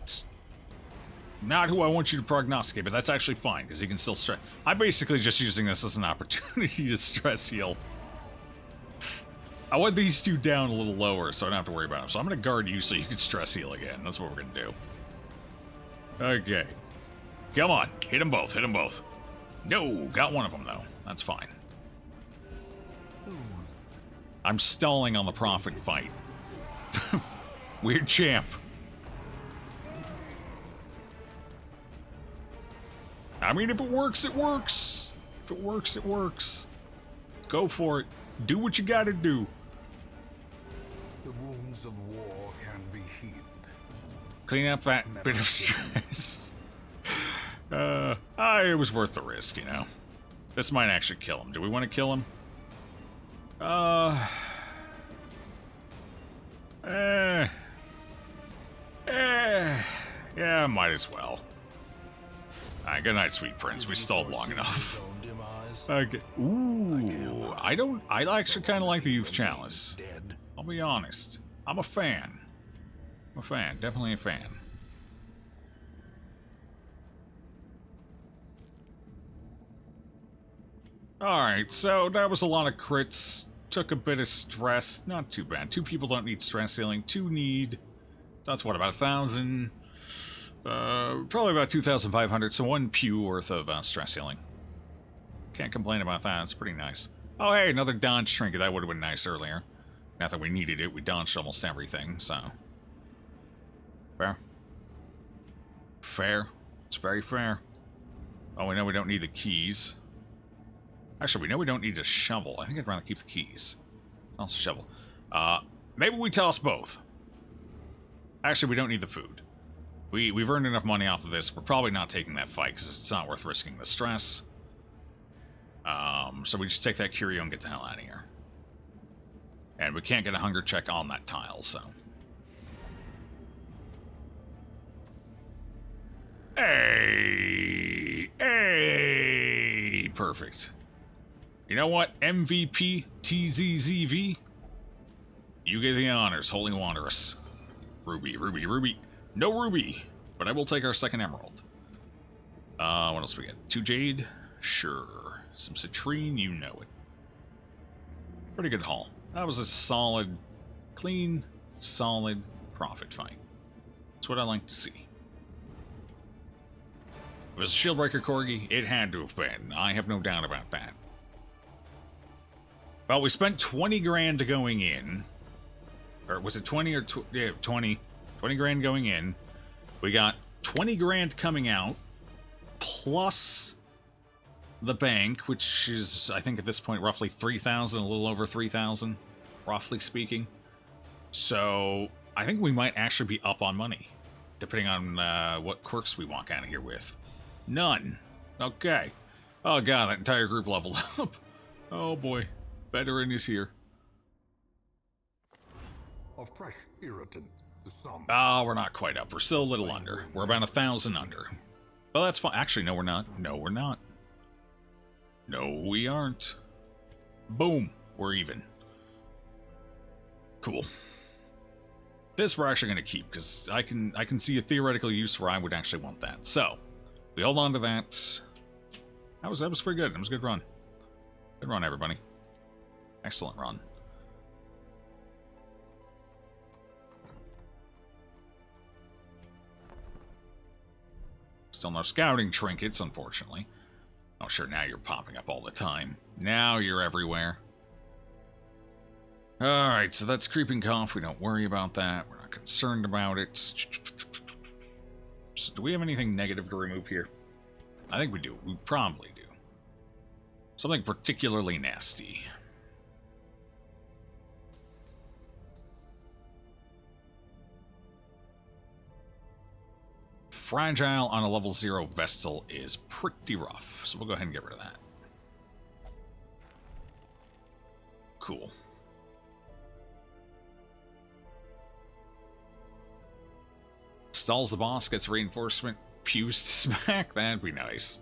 It's not who I want you to prognosticate, but that's actually fine, because he can still stress. I'm basically just using this as an opportunity to stress heal. I want these two down a little lower, so I don't have to worry about them. So I'm going to guard you so you can stress heal again. That's what we're going to do. Okay. Come on, hit them both, No, got one of them, though. That's fine. I'm stalling on the profit fight. Weird champ. I mean, if it works, it works. If it works, it works. Go for it. Do what you gotta do. The wounds of war can be healed. Clean up that bit of stress. It was worth the risk, you know. This might actually kill him. Do we want to kill him? Yeah, might as well. Alright, good night, sweet prince. We stalled long enough. Okay. Ooh, I actually kind of like the Youth Chalice. I'll be honest. I'm a fan. Definitely a fan. Alright, so that was a lot of crits. Took a bit of stress. Not too bad. 2 people don't need stress healing. 2 need... That's what, about 1,000? Probably about 2,500, so 1 pew worth of stress healing. Can't complain about that. It's pretty nice. Oh, hey, another dodge trinket. That would have been nice earlier. Not that we needed it. We dodged almost everything, so... Fair. Fair. It's very fair. Oh, we know we don't need the keys. Actually, we know we don't need a shovel. I think I'd rather keep the keys. Toss a shovel. Maybe we toss both. Actually, we don't need the food. We've earned enough money off of this. We're probably not taking that fight because it's not worth risking the stress. So we just take that curio and get the hell out of here. And we can't get a hunger check on that tile, so... Hey! Perfect. You know what? MVP, TZZV? You get the honors, Holy Wanderess. Ruby. No ruby, but I will take our second emerald. What else we get? 2 jade? Sure. Some citrine, you know it. Pretty good haul. That was a solid, clean, solid profit fight. That's what I like to see. It was a Shieldbreaker Corgi. It had to have been. I have no doubt about that. Well, we spent 20 grand going in. Or was it 20 or... yeah, 20. 20 grand going in. We got 20 grand coming out. Plus the bank, which is, I think at this point, roughly 3,000. A little over 3,000. Roughly speaking. So, I think we might actually be up on money. Depending on what quirks we walk out of here with. None. Okay. Oh god, that entire group leveled up. Oh boy. Veteran is here. A fresh irritant. The sum. Oh, we're not quite up. We're still a little under. We're about 1,000 under. Well, that's fine. Actually, no, we're not. No, we're not. No, we aren't. Boom. We're even. Cool. This we're actually going to keep, because I can see a theoretical use where I would actually want that. So, we hold on to that. That was pretty good. That was a good run. Good run, everybody. Excellent run. Still no scouting trinkets, unfortunately. Oh, sure, now you're popping up all the time. Now you're everywhere. Alright, so that's creeping cough. We don't worry about that. We're not concerned about it. So do we have anything negative to remove here? I think we do. We probably do. Something particularly nasty. Fragile on a level 0 Vestal is pretty rough, so we'll go ahead and get rid of that. Cool. Stalls the boss, gets reinforcement, fused smack. That'd be nice.